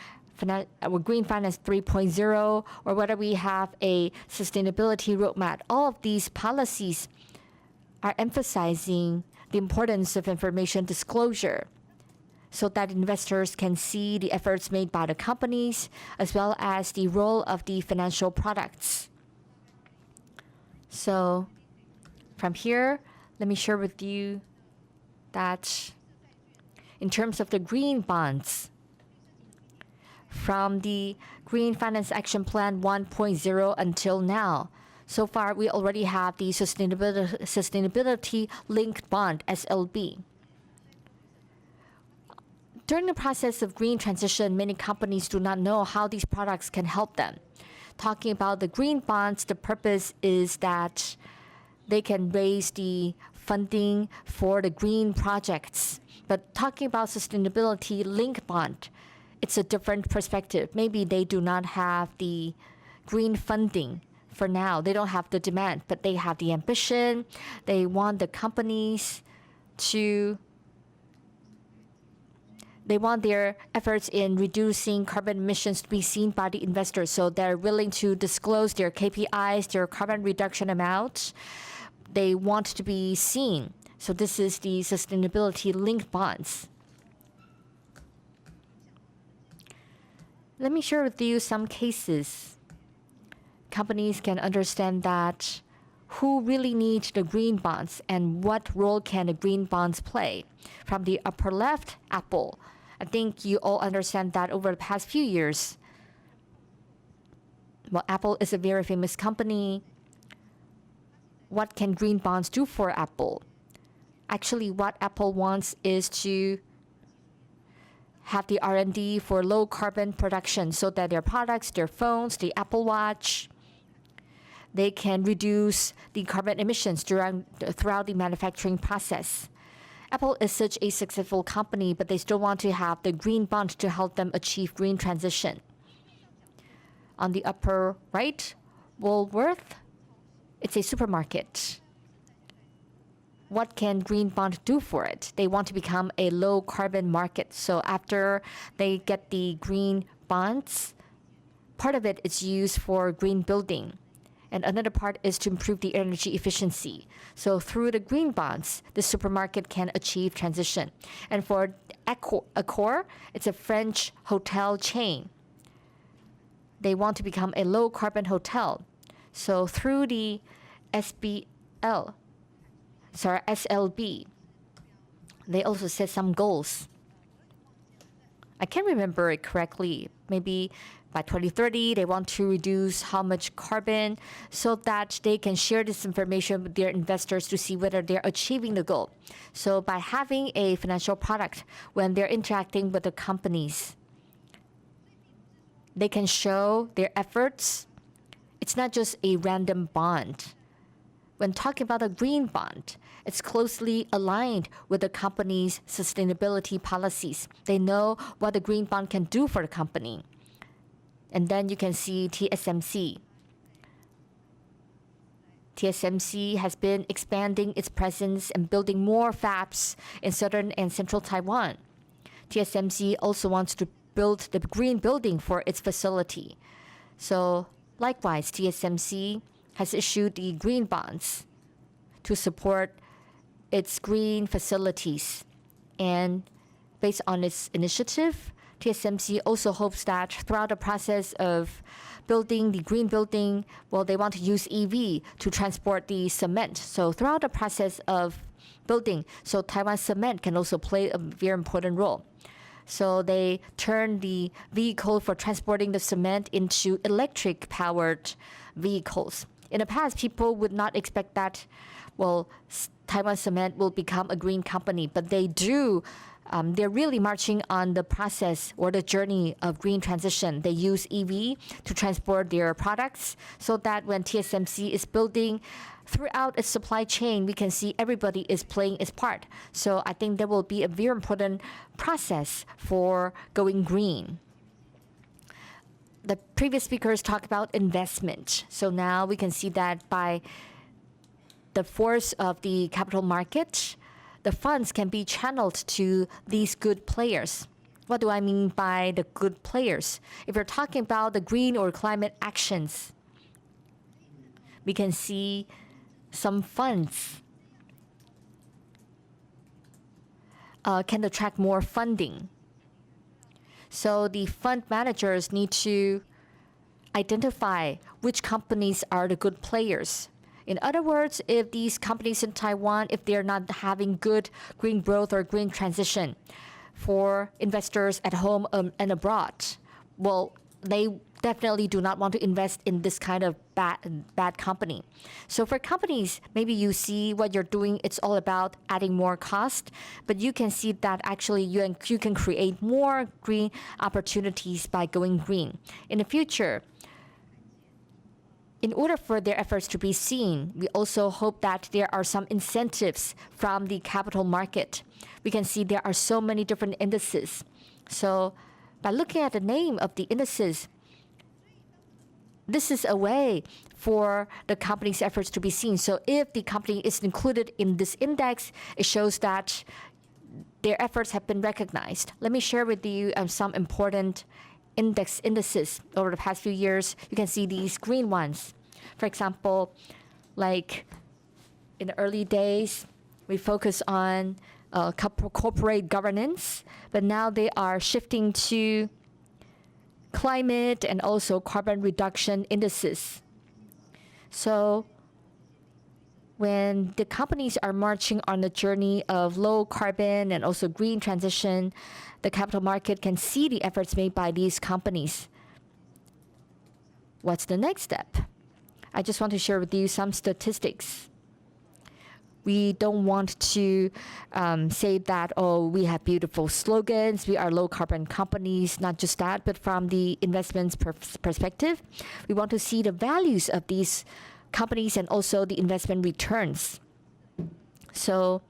Green Finance 3.0, or whether we have a sustainability roadmap, all of these policies are emphasizing the importance of information disclosure so that investors can see the efforts made by the companies as well as the role of the financial products. So from here, let me share with you that in terms of the green bonds, from the Green Finance Action Plan 1.0 until now, so far we already have the sustainability linked bond SLB. During the process of green transition, many companies do not know how these products can help them. talking about the green bonds, the purpose is that they can raise the funding for the green projects. But talking about sustainability linked bond, it's a different perspective. Maybe they do not have the green funding for now. They don't have the demand, but they have the ambition. They want the companies to, they want their efforts in reducing carbon emissions to be seen by the investors. So they're willing to disclose their KPIs, their carbon reduction amounts. They want to be seen. So this is the sustainability linked bonds. Let me share with you some cases. Companies can understand that who really needs the green bonds and what role can the green bonds play. From the upper left, Apple. I think you all understand that over the past few years. Well, Apple is a very famous company. What can green bonds do for Apple? Actually, what Apple wants is to have the R&D for low carbon production so that their products, their phones, the Apple Watch, they can reduce the carbon emissions throughout the manufacturing process. Apple is such a successful company, but they still want to have the green bond to help them achieve green transition. On the upper right, Woolworth, it's a supermarket. What can green bond do for it? They want to become a low carbon market. So after they get the green bonds, part of it is used for green building. And another part is to improve the energy efficiency. So through the green bonds, the supermarket can achieve transition. And for Accor, it's a French hotel chain. They want to become a low carbon hotel. So through the SLB, they also set some goals. I can't remember it correctly. Maybe by 2030, they want to reduce how much carbon so that they can share this information with their investors to see whether they're achieving the goal. So by having a financial product, when they're interacting with the companies, they can show their efforts. It's not just a random bond. When talking about a green bond, it's closely aligned with the company's sustainability policies. They know what the green bond can do for the company. And then you can see TSMC. TSMC has been expanding its presence and building more fabs in southern and central Taiwan. TSMC also wants to build the green building for its facility. So likewise, TSMC has issued the green bonds to support its green facilities. And based on its initiative, TSMC also hopes that throughout the process of building the green building, well, they want to use EV to transport the cement. So throughout the process of building, so Taiwan Cement can also play a very important role. So they turn the vehicle for transporting the cement into electric-powered vehicles. In the past, people would not expect that, well, Taiwan Cement will become a green company, but they do. They're really marching on the process or the journey of green transition. They use EV to transport their products so that when TSMC is building throughout its supply chain, we can see everybody is playing its part. So I think there will be a very important process for going green. The previous speakers talked about investment. So now we can see that by the force of the capital market, the funds can be channeled to these good players. What do I mean by the good players? If you're talking about the green or climate actions, we can see some funds can attract more funding. So the fund managers need to identify which companies are the good players. In other words, if these companies in Taiwan, if they're not having good green growth or green transition for investors at home and abroad, well, they definitely do not want to invest in this kind of bad company. So for companies, maybe you see what you're doing, it's all about adding more cost, but you can see that actually you can create more green opportunities by going green. In the future, in order for their efforts to be seen, we also hope that there are some incentives from the capital market. We can see there are so many different indices. So by looking at the name of the indices, this is a way for the company's efforts to be seen. So if the company is included in this index, it shows that their efforts have been recognized. Let me share with you some important indices over the past few years. You can see these green ones. For example, like in the early days, we focus on corporate governance, but now they are shifting to climate and also carbon reduction indices. So when the companies are marching on the journey of low carbon and also green transition, the capital market can see the efforts made by these companies. What's the next step? I just want to share with you some statistics. We don't want to say that, oh, we have beautiful slogans, we are low carbon companies, not just that, but from the investment's perspective, we want to see the values of these companies and also the investment returns. So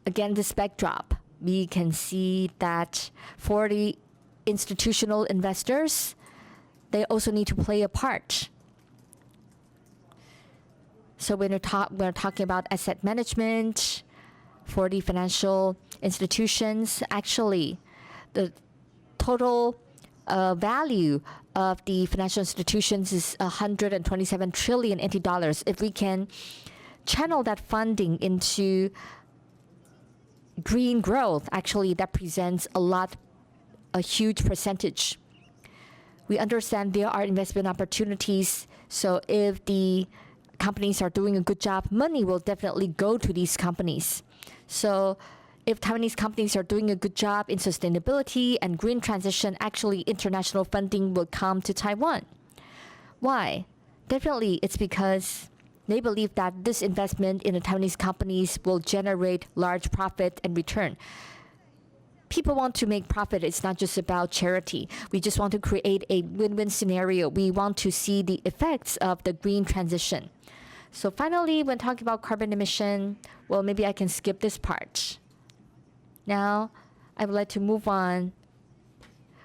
again, this backdrop, we can see that for the institutional investors, they also need to play a part. So when we're talking about asset management for the financial institutions, actually the total value of the financial institutions is 127 trillion NT dollars. If we can channel that funding into green growth, actually that presents a huge percentage. We understand there are investment opportunities, so if the companies are doing a good job, money will definitely go to these companies. So if Taiwanese companies are doing a good job in sustainability and green transition, actually international funding will come to Taiwan. Why? Definitely it's because they believe that this investment in the Taiwanese companies will generate large profit and return. People want to make profit. It's not just about charity. We just want to create a win-win scenario. We want to see the effects of the green transition. So finally, when talking about carbon emission, well, maybe I can skip this part. Now, I would like to move on.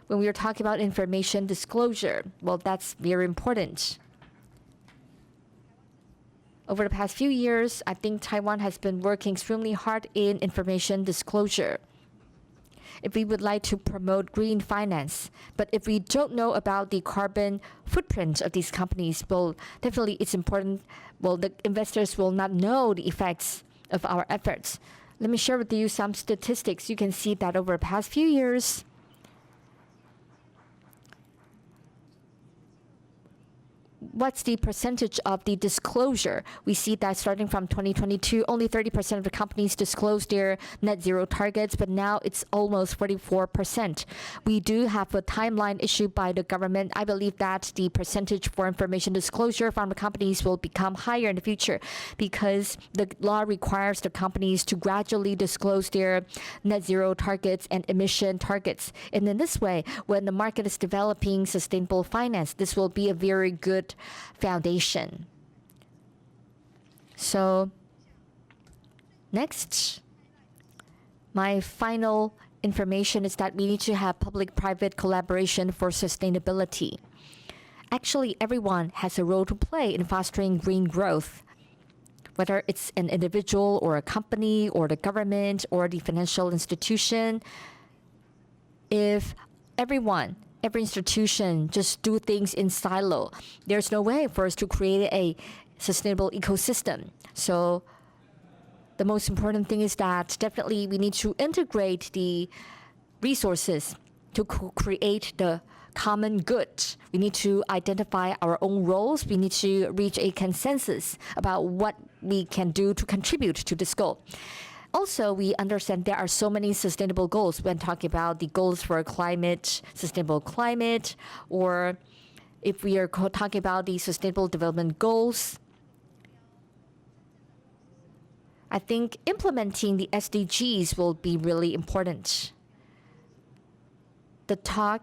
When we are talking about information disclosure, well, that's very important. Over the past few years, I think Taiwan has been working extremely hard in information disclosure. If we would like to promote green finance, but if we don't know about the carbon footprint of these companies, well, definitely it's important. Well, the investors will not know the effects of our efforts. Let me share with you some statistics. You can see that over the past few years, what's the percentage of the disclosure? We see that starting from 2022, only 30% of the companies disclose their net zero targets, but now it's almost 44%. We do have a timeline issued by the government. I believe that the percentage for information disclosure from the companies will become higher in the future because the law requires the companies to gradually disclose their net zero targets and emission targets. And in this way, when the market is developing sustainable finance, this will be a very good foundation. So next, my final information is that we need to have public-private collaboration for sustainability. Actually, everyone has a role to play in fostering green growth, whether it's an individual or a company or the government or the financial institution. If every institution just do things in silo, there's no way for us to create a sustainable ecosystem. So the most important thing is that definitely we need to integrate the resources to create the common good. We need to identify our own roles. We need to reach a consensus about what we can do to contribute to this goal. Also, we understand there are so many sustainable goals when talking about the goals for climate, sustainable climate, or if we are talking about the sustainable development goals. I think implementing the SDGs will be really important.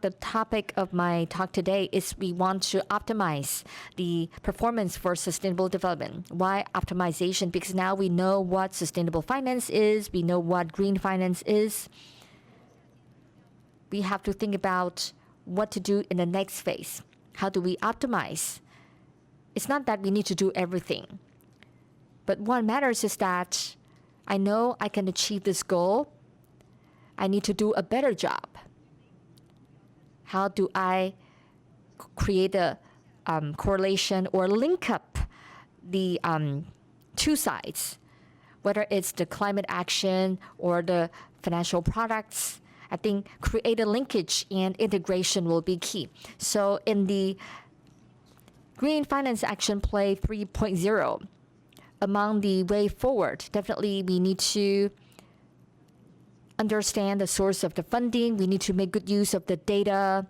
the topic of my talk today is we want to optimize the performance for sustainable development. Why optimization? Because now we know what sustainable finance is, we know what green finance is. We have to think about what to do in the next phase. How do we optimize? It's not that we need to do everything, but what matters is that I know I can achieve this goal. I need to do a better job. How do I create a correlation or link up the two sides, whether it's the climate action or the financial products? I think create a linkage and integration will be key. So in the Green Finance Action Plan 3.0, among the way forward, definitely we need to understand the source of the funding. We need to make good use of the data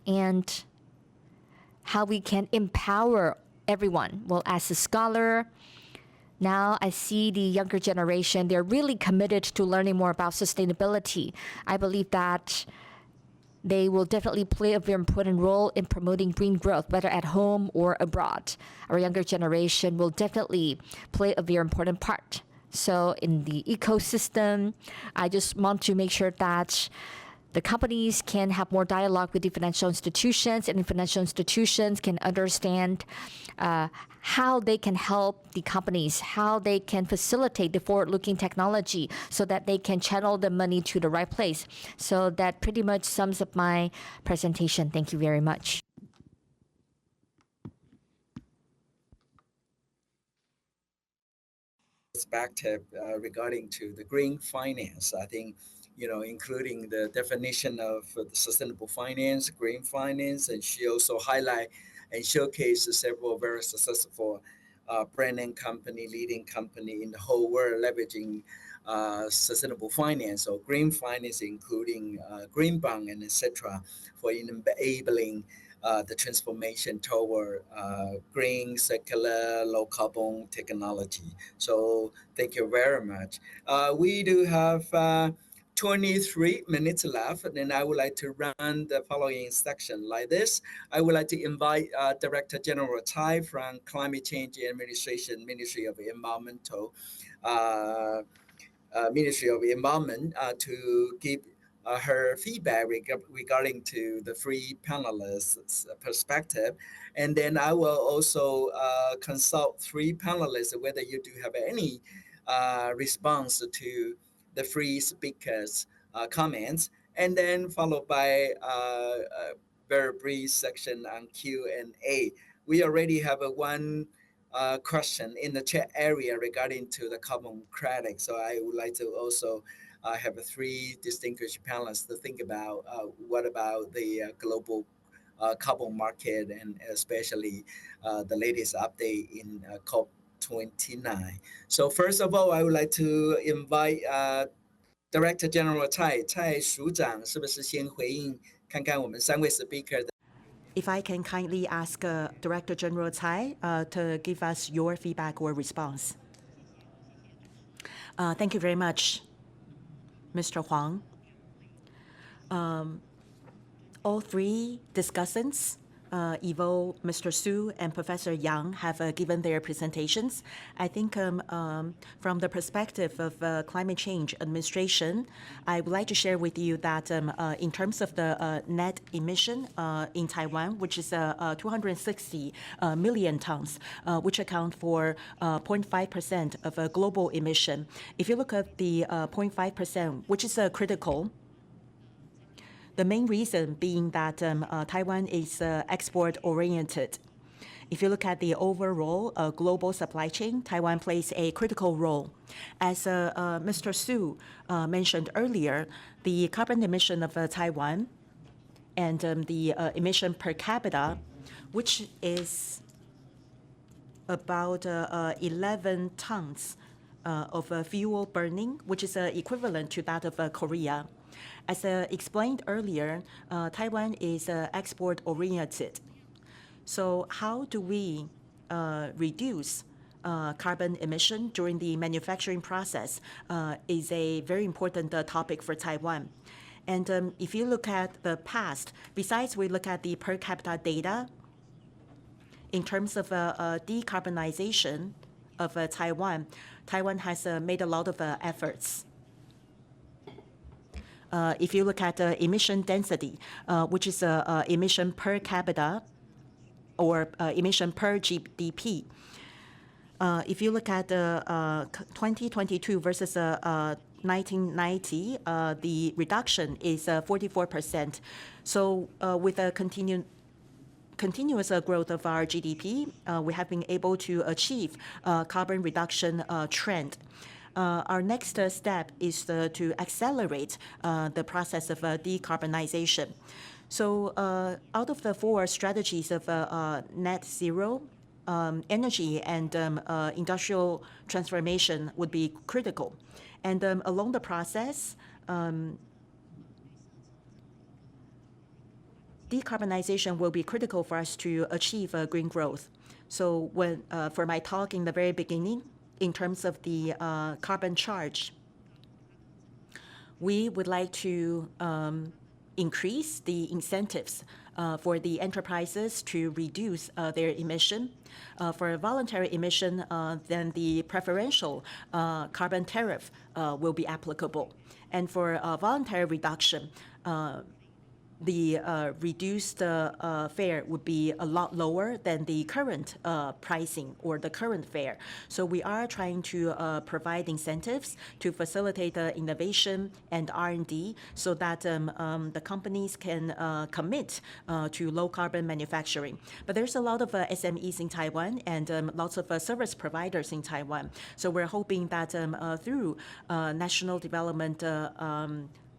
and how we can empower everyone. Well, as a scholar, now I see the younger generation, they're really committed to learning more about sustainability. I believe that they will definitely play a very important role in promoting green growth, whether at home or abroad. Our younger generation will definitely play a very important part. So in the ecosystem, I just want to make sure that the companies can have more dialogue with the financial institutions, and the financial institutions can understand how they can help the companies, how they can facilitate the forward-looking technology so that they can channel the money to the right place. So that pretty much sums up my presentation. Thank you very much. Perspective regarding to the green finance. I think, including the definition of the sustainable finance, green finance, and she also highlight and showcase several very successful brand and company, leading company in the whole world leveraging sustainable finance or green finance, including green bond and etc. for enabling the transformation toward green, circular, low carbon technology. So thank you very much. We do have 23 minutes left, and then I would like to run the following section like this. I would like to invite Director General Tsai from Climate Change Administration, Ministry of Environmental, Ministry of Environment, to give her feedback regarding to the three panelists' perspective. And then I will also consult three panelists whether you do have any response to the three speakers' comments, and then followed by a very brief section on Q&A. We already have one question in the chat area regarding to the carbon credit. So I would like to also have three distinguished panelists to think about what about the global carbon market, and especially the latest update in COP29. So first of all, I would like to invite Director General Tsai 署长，是不是先回应看看我们三位 speaker 的 If I can kindly ask Director General Tsai to give us your feedback or response. Thank you very much, Mr. Huang. All three discussants, Ivo, Mr. Su, and Professor Yang, have given their presentations. I think from the perspective of climate change administration, I would like to share with you that in terms of the net emission in Taiwan, which is 260 million tons, which account for 0.5% of global emission. If you look at the 0.5%, which is critical, the main reason being that Taiwan is export-oriented. If you look at the overall global supply chain, Taiwan plays a critical role. As Mr. Su mentioned earlier, the carbon emission of Taiwan and the emission per capita, which is about 11 tons of fuel burning, which is equivalent to that of Korea. As explained earlier, Taiwan is export-oriented. So how do we reduce carbon emission during the manufacturing process is a very important topic for Taiwan. And if you look at the past, besides we look at the per capita data, in terms of decarbonization of Taiwan, Taiwan has made a lot of efforts. If you look at emission density, which is emission per capita or emission per GDP, if you look at 2022 versus 1990, the reduction is 44%. So with a continuous growth of our GDP, we have been able to achieve carbon reduction trend. Our next step is to accelerate the process of decarbonization. So out of the 4 strategies of net zero, energy and industrial transformation would be critical. And along the process, decarbonization will be critical for us to achieve green growth. So when, for my talk in the very beginning, in terms of the carbon charge, we would like to increase the incentives for the enterprises to reduce their emission. For a voluntary emission, then the preferential carbon tariff will be applicable. And for voluntary reduction, the reduced fare would be a lot lower than the current pricing or the current fare. So we are trying to provide incentives to facilitate innovation and R&D so that the companies can commit to low carbon manufacturing. But there's a lot of SMEs in Taiwan and lots of service providers in Taiwan. So we're hoping that through national development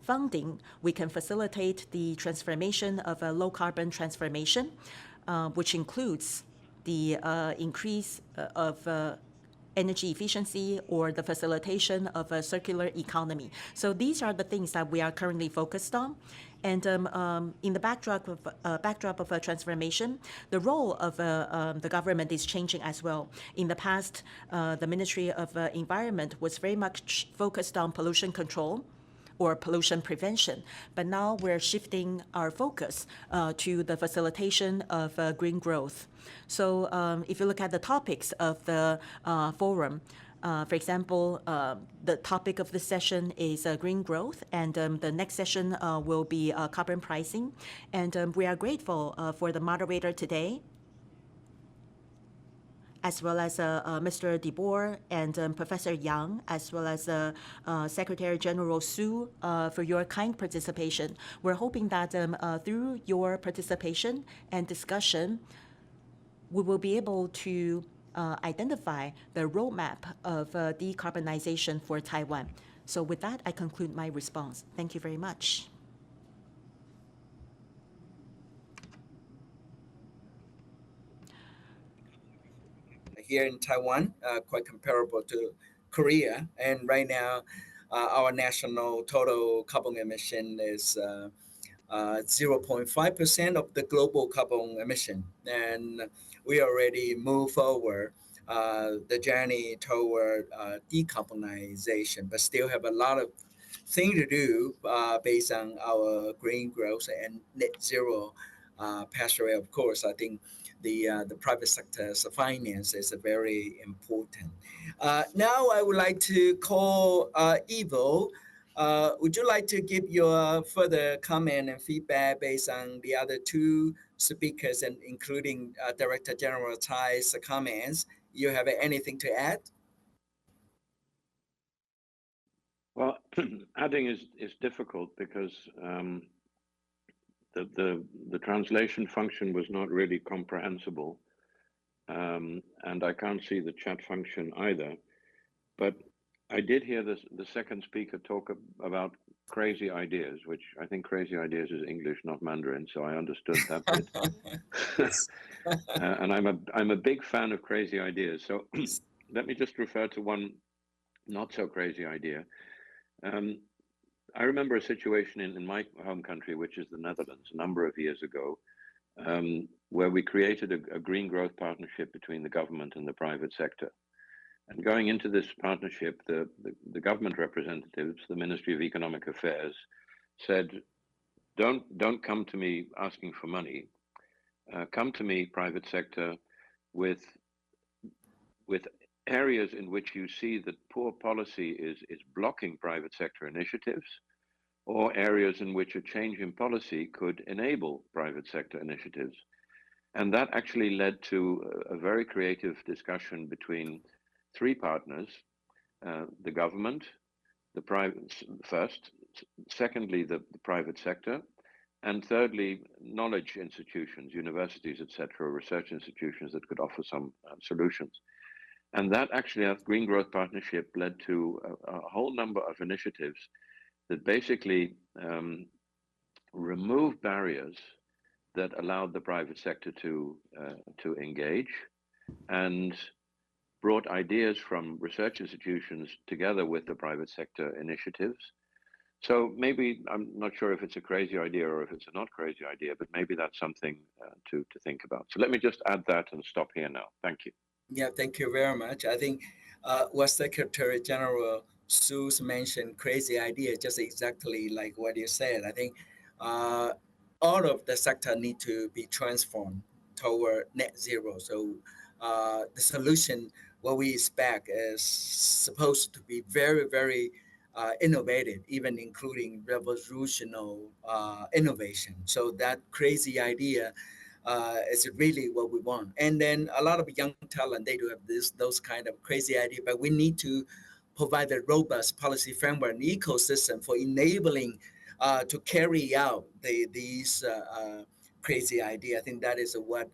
funding, we can facilitate the transformation of a low carbon transformation, which includes the increase of energy efficiency or the facilitation of a circular economy. So these are the things that we are currently focused on. And in the backdrop of a transformation, the role of the government is changing as well. In the past, the Ministry of Environment was very much focused on pollution control or pollution prevention. But now we're shifting our focus to the facilitation of green growth. So if you look at the topics of the forum, for example, the topic of this session is green growth, and the next session will be carbon pricing. And we are grateful for the moderator today, as well as Mr. DeBoer and Professor Yang, as well as Secretary General Su for your kind participation. We're hoping that through your participation and discussion, we will be able to identify the roadmap of decarbonization for Taiwan. So with that, I conclude my response. Thank you very much. Here in Taiwan, quite comparable to Korea. And right now, our national total carbon emission is 0.5% of the global carbon emission. And we already move forward the journey toward decarbonization, but still have a lot of thing to do based on our green growth and net zero pathway. Of course, I think the private sector's finance is very important. Now I would like to call Evo. Would you like to give your further comment and feedback based on the other 2 speakers, and including Director General Tsai's comments? You have anything to add? Well, adding is difficult because the translation function was not really comprehensible, and I can't see the chat function either. But I did hear the second speaker talk about crazy ideas, which I think crazy ideas is English, not Mandarin, so I understood that bit. And I'm a big fan of crazy ideas. So let me just refer to one not so crazy idea. I remember a situation in my home country, which is the Netherlands, a number of years ago, where we created a green growth partnership between the government and the private sector. And going into this partnership, the government representatives, the Ministry of Economic Affairs, said, don't come to me asking for money. Come to me, private sector, with areas in which you see that poor policy is blocking private sector initiatives, or areas in which a change in policy could enable private sector initiatives. And that actually led to a very creative discussion between three partners, the government, the private first, secondly, the private sector, and thirdly, knowledge institutions, universities, etc., research institutions that could offer some solutions. And that actually, our Green Growth Partnership led to a whole number of initiatives that basically removed barriers that allowed the private sector to engage, and brought ideas from research institutions together with the private sector initiatives. So maybe, I'm not sure if it's a crazy idea or if it's a not crazy idea, but maybe that's something to think about. So let me just add that and stop here now. Thank you. Yeah, thank you very much. I think what Secretary General Seuss mentioned, crazy idea, just exactly like what you said. I think uh, all of the sector need to be transformed toward net zero. So the solution, what we expect, is supposed to be very, very innovative, even including revolutionary innovation. So that crazy idea is really what we want. And then a lot of young talent, they do have those kind of crazy idea, but we need to provide a robust policy framework and ecosystem for enabling to carry out these crazy idea. I think that is what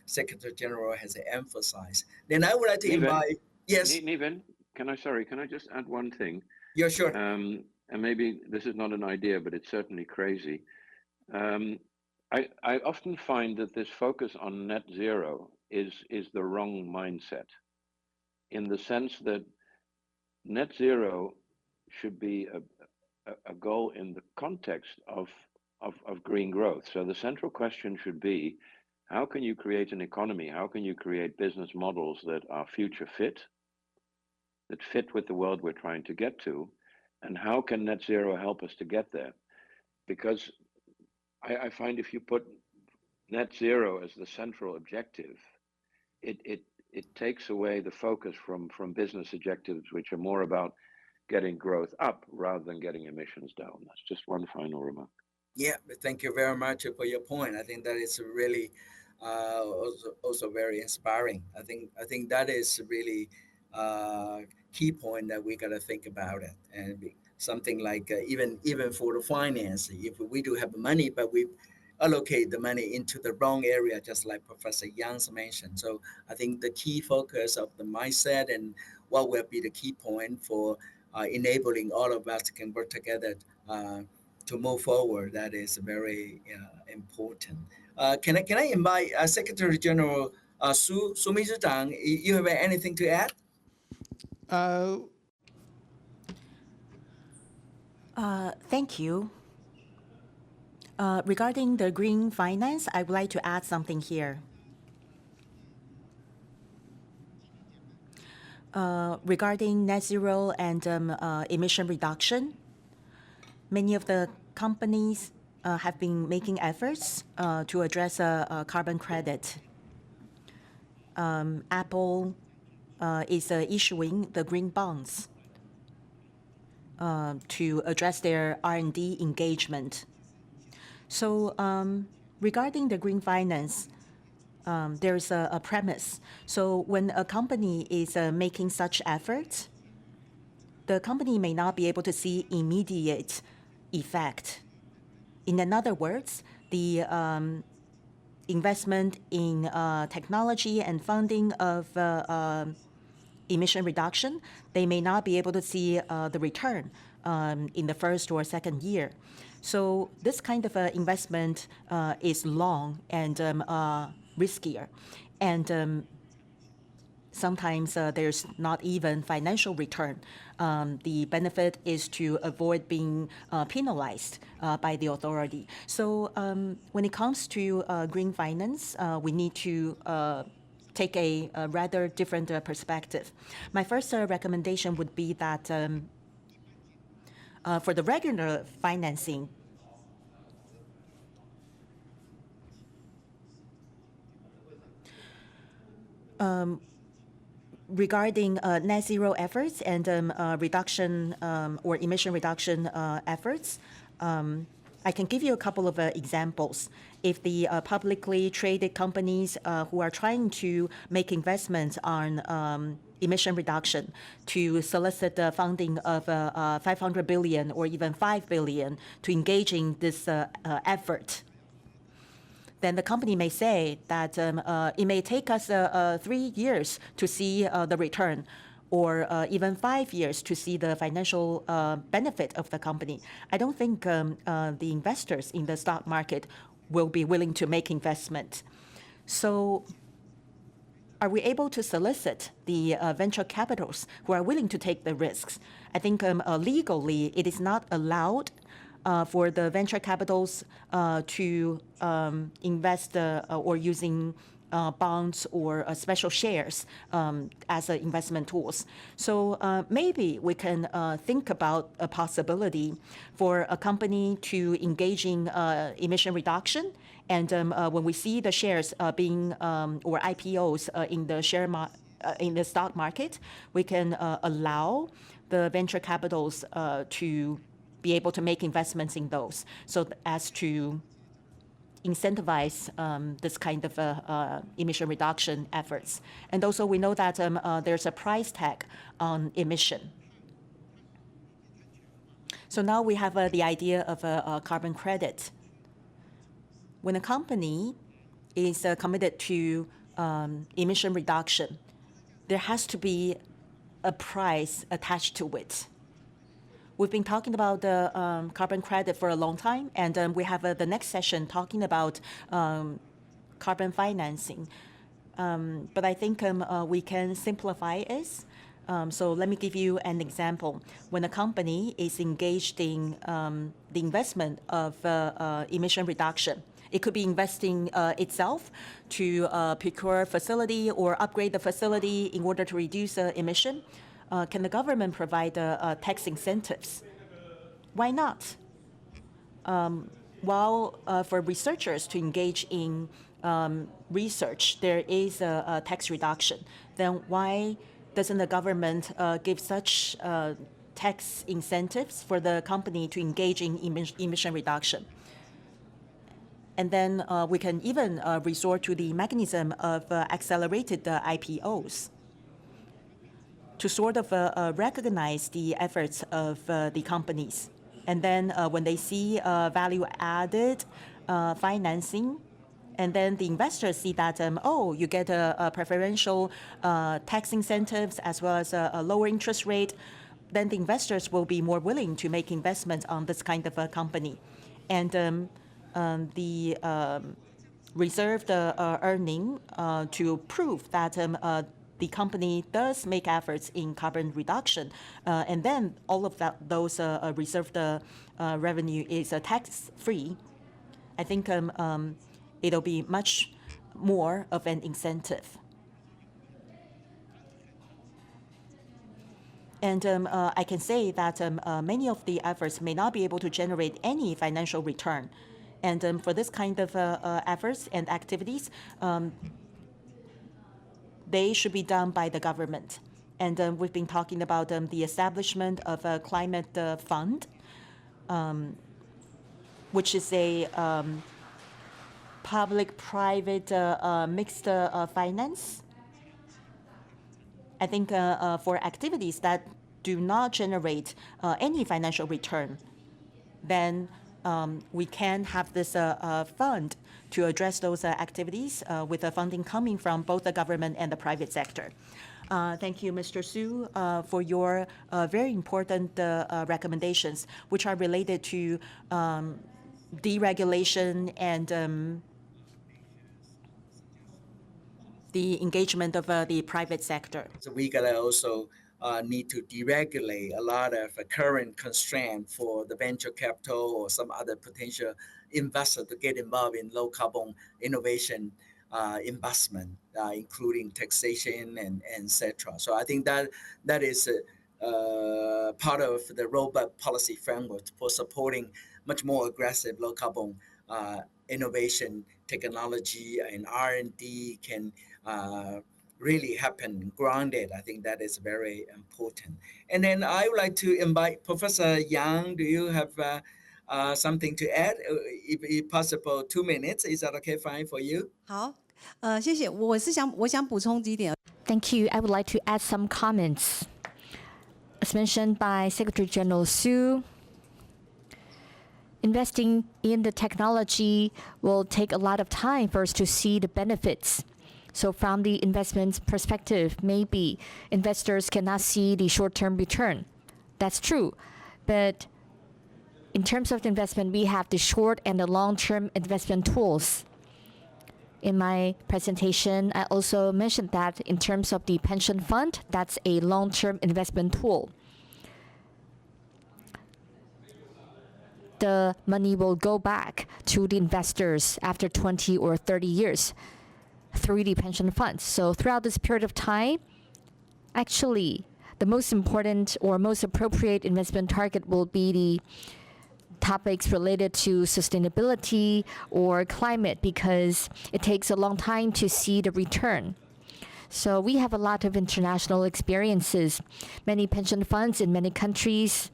Secretary General has emphasized. Then I would like to invite. Yes. Niven, can I just add one thing? Yeah, sure. And maybe this is not an idea, but it's certainly crazy. I often find that this focus on net zero is the wrong mindset, in the sense that net zero should be a goal in the context of green growth. So the central question should be, how can you create an economy? How can you create business models that are future fit, that fit with the world we're trying to get to? And how can net zero help us to get there? Because I find if you put net zero as the central objective, it takes away the focus from business objectives, which are more about getting growth up rather than getting emissions down. That's just one final remark. Yeah, thank you very much for your point. I think that is really also very inspiring. I think that is really key point that we got to think about it, and something like even for the finance, if we do have money, but we allocate the money into the wrong area, just like Professor Young's mentioned. So I think the key focus of the mindset and what will be the key point for enabling all of us can work together to move forward. That is very important. Can I invite Secretary General Su Mizu-Zhang? You have anything to add? Thank you. Regarding the green finance, I would like to add something here. Regarding net zero and emission reduction, many of the companies have been making efforts to address a carbon credit. Apple is issuing the green bonds to address their R&D engagement. So regarding the green finance, there's a premise. So when a company is making such efforts, the company may not be able to see immediate effect. In other words, the investment in technology and funding of emission reduction, they may not be able to see the return in the first or second year. So this kind of investment is long and riskier. And sometimes there's not even financial return. The benefit is to avoid being penalized by the authority. So when it comes to green finance, we need to take a rather different perspective. My first recommendation would be that For the regular financing, regarding net zero efforts and reduction or emission reduction efforts, I can give you a couple of examples. If the publicly traded companies who are trying to make investments on emission reduction to solicit the funding of 500 billion or even 5 billion to engage in this effort, then the company may say that it may take us 3 years to see the return, or even 5 years to see the financial benefit of the company. I don't think the investors in the stock market will be willing to make investment. So are we able to solicit the venture capitals who are willing to take the risks? I think legally it is not allowed for the venture capitals to invest or using bonds or special shares as investment tools. So maybe we can think about a possibility for a company to engage in emission reduction. And when we see the shares being or IPOs in the in the stock market, we can allow the venture capitals to be able to make investments in those, so as to incentivize this kind of emission reduction efforts. And also we know that there's a price tag on emission. So now we have the idea of a carbon credit. When a company is committed to emission reduction, there has to be a price attached to it. We've been talking about the carbon credit for a long time, and we have the next session talking about carbon financing. But I think we can simplify it. So let me give you an example. When a company is engaged in the investment of emission reduction, it could be investing itself to procure a facility or upgrade the facility in order to reduce emission. Can the government provide tax incentives? Why not? While for researchers to engage in research, there is a tax reduction. Then why doesn't the government give such tax incentives for the company to engage in emission reduction? And then we can even resort to the mechanism of accelerated IPOs to sort of recognize the efforts of the companies. And then when they see value-added financing, and then the investors see that, oh, you get a preferential tax incentives as well as a lower interest rate, then the investors will be more willing to make investments on this kind of a company. And the reserved earning to prove that the company does make efforts in carbon reduction, and then all of those reserved revenue is tax-free. I think it'll be much more of an incentive. And I can say that many of the efforts may not be able to generate any financial return. And for this kind of efforts and activities, they should be done by the government. And we've been talking about the establishment of a climate fund, which is a public-private mixed finance. I think for activities that do not generate any financial return, then we can have this fund to address those activities with the funding coming from both the government and the private sector. Thank you, Mr. Su, for your very important recommendations, which are related to deregulation and the engagement of the private sector. So we gotta also need to deregulate a lot of current constraint for the venture capital or some other potential investor to get involved in low carbon innovation investment, including taxation and etc. So I think that is part of the robust policy framework for supporting much more aggressive low carbon innovation, technology, and R&D can really happen grounded. I think that is very important. And then I would like to invite Professor Yang. Do you have something to add? If possible, 2 minutes. Is that okay? Fine for you? 好，谢谢。我想补充几点。Thank you. I would like to add some comments. As mentioned by Secretary General Su, investing in the technology will take a lot of time for us to see the benefits. So from the investment perspective, maybe investors cannot see the short-term return. That's true. But in terms of investment, we have the short and the long-term investment tools. In my presentation, I also mentioned that in terms of the pension fund, that's a long-term investment tool. The money will go back to the investors after 20 or 30 years through the pension funds. So throughout this period of time, actually, the most important or most appropriate investment target will be the topics related to sustainability or climate, because it takes a long time to see the return. So we have a lot of international experiences. Many pension funds in many countries,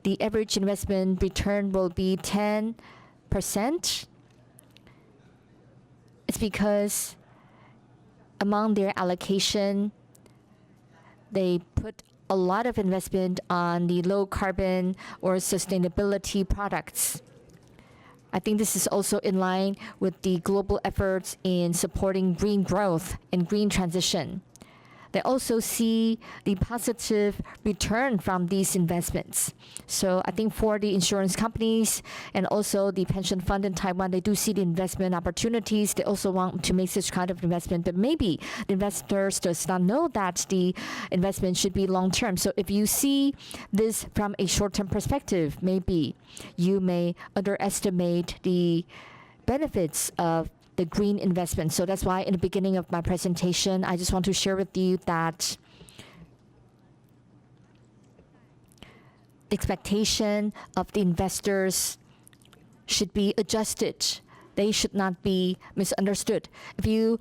the average investment return will be 10%. It's because among their allocation, they put a lot of investment on the low carbon or sustainability products. I think this is also in line with the global efforts in supporting green growth and green transition. They also see the positive return from these investments. So I think for the insurance companies and also the pension fund in Taiwan, they do see the investment opportunities. They also want to make such kind of investment, but maybe the investors does not know that the investment should be long-term. So if you see this from a short-term perspective, maybe you may underestimate the benefits of the green investment. So that's why in the beginning of my presentation, I just want to share with you that expectation of the investors should be adjusted. They should not be misunderstood. If you're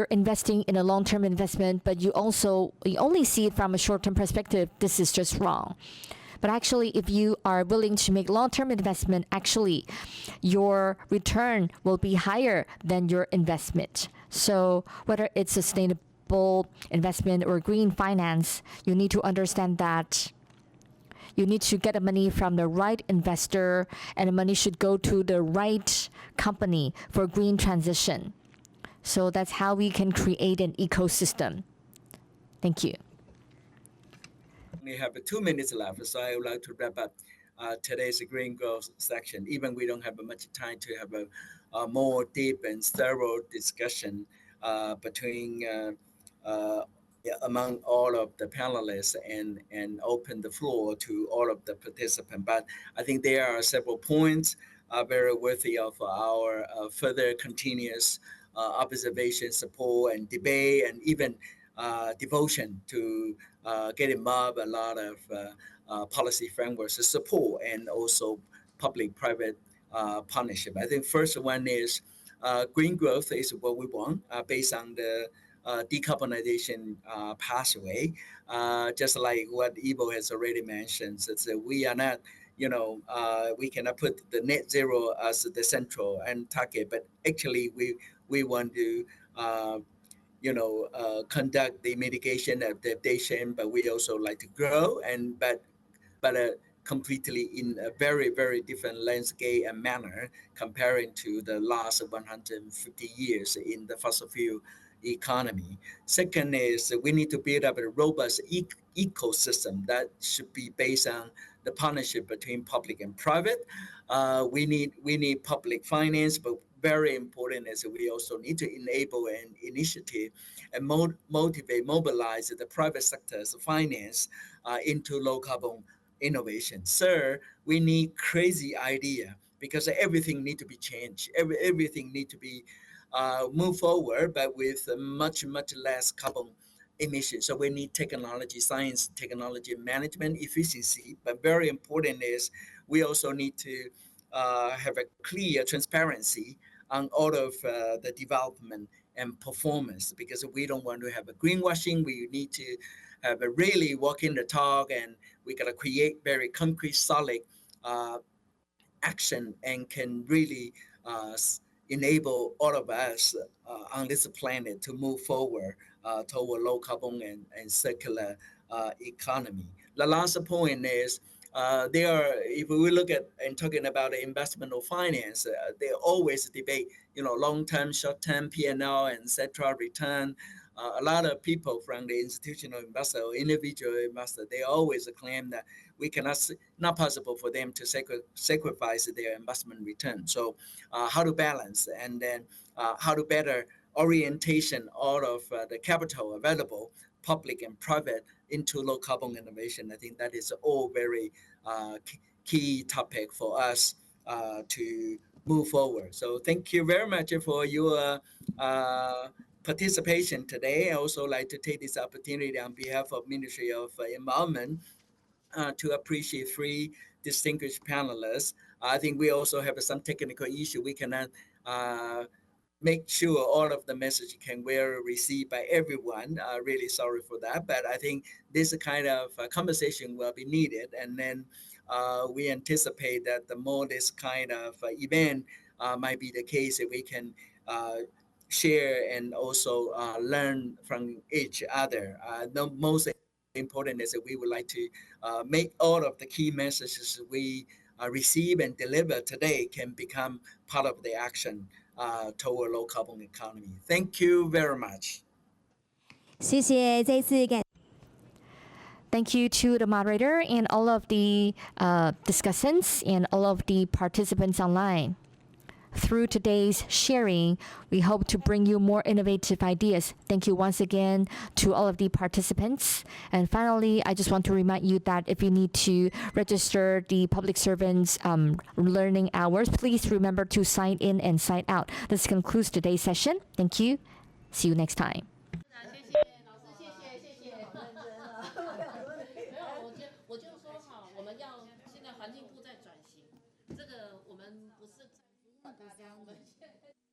investing in a long-term investment, but you only see it from a short-term perspective, this is just wrong. But actually, if you are willing to make long-term investment, actually, your return will be higher than your investment. So whether it's sustainable investment or green finance, you need to understand that you need to get the money from the right investor, and the money should go to the right company for green transition. So that's how we can create an ecosystem. Thank you. We have 2 minutes left, so I would like to wrap up today's green growth section. Even we don't have much time to have a more deep and thorough discussion between among all of the panelists and open the floor to all of the participants. But I think there are several points very worthy of our further continuous observation, support, and debate, and even devotion to get involved a lot of policy frameworks to support, and also public-private partnership. I think first one is green growth is what we want based on the decarbonization pathway. Just like what Ivo has already mentioned, so we are not, we cannot put the net zero as the central and target, but actually we want to conduct the mitigation adaptation, but we also like to grow, but completely in a very, very different landscape and manner comparing to the last 150 years in the fossil fuel economy. Second is we need to build up a robust ecosystem that should be based on the partnership between public and private. We need public finance, but very important is we also need to enable an initiative and mobilize the private sector's finance into low carbon innovation. Third, we need crazy idea, because everything need to be changed. Everything need to be move forward, but with much less carbon emissions. So we need technology, science, technology, management, efficiency. But very important is we also need to have a clear transparency on all of the development and performance, because we don't want to have a greenwashing. We need to have a really walking the talk, and we got to create very concrete, solid action, and can really enable all of us on this planet to move forward toward low carbon and circular economy. The last point is if we look at and talking about the investment or finance, they always debate, long-term, short-term, P&L, and etc. return. A lot of people from the institutional investor or individual investor, they always claim that we cannot, not possible for them to sacrifice their investment return. So how to balance, and then how to better orientation all of the capital available, public and private, into low carbon innovation. I think that is all very key topic for us to move forward. So thank you very much for your participation today. I also like to take this opportunity on behalf of Ministry of Environment to appreciate three distinguished panelists. I think we also have some technical issue. We cannot make sure all of the message can be received by everyone. Really sorry for that, but I think this kind of conversation will be needed. And then we anticipate that the more this kind of event might be the case, that we can share and also learn from each other. The most important is that we would like to make all of the key messages we receive and deliver today can become part of the action toward low carbon economy. Thank you very much. 谢谢，再次感。Thank you to the moderator and all of the discussants and all of the participants online. Through today's sharing, we hope to bring you more innovative ideas. Thank you once again to all of the participants. And finally, I just want to remind you that if you need to register the public servants learning hours, please remember to sign in and sign out. This concludes today's session. Thank you. See you next time. 我就说哈，我们要现在环境部在转型，这个我们不是在服务大家，我们现在。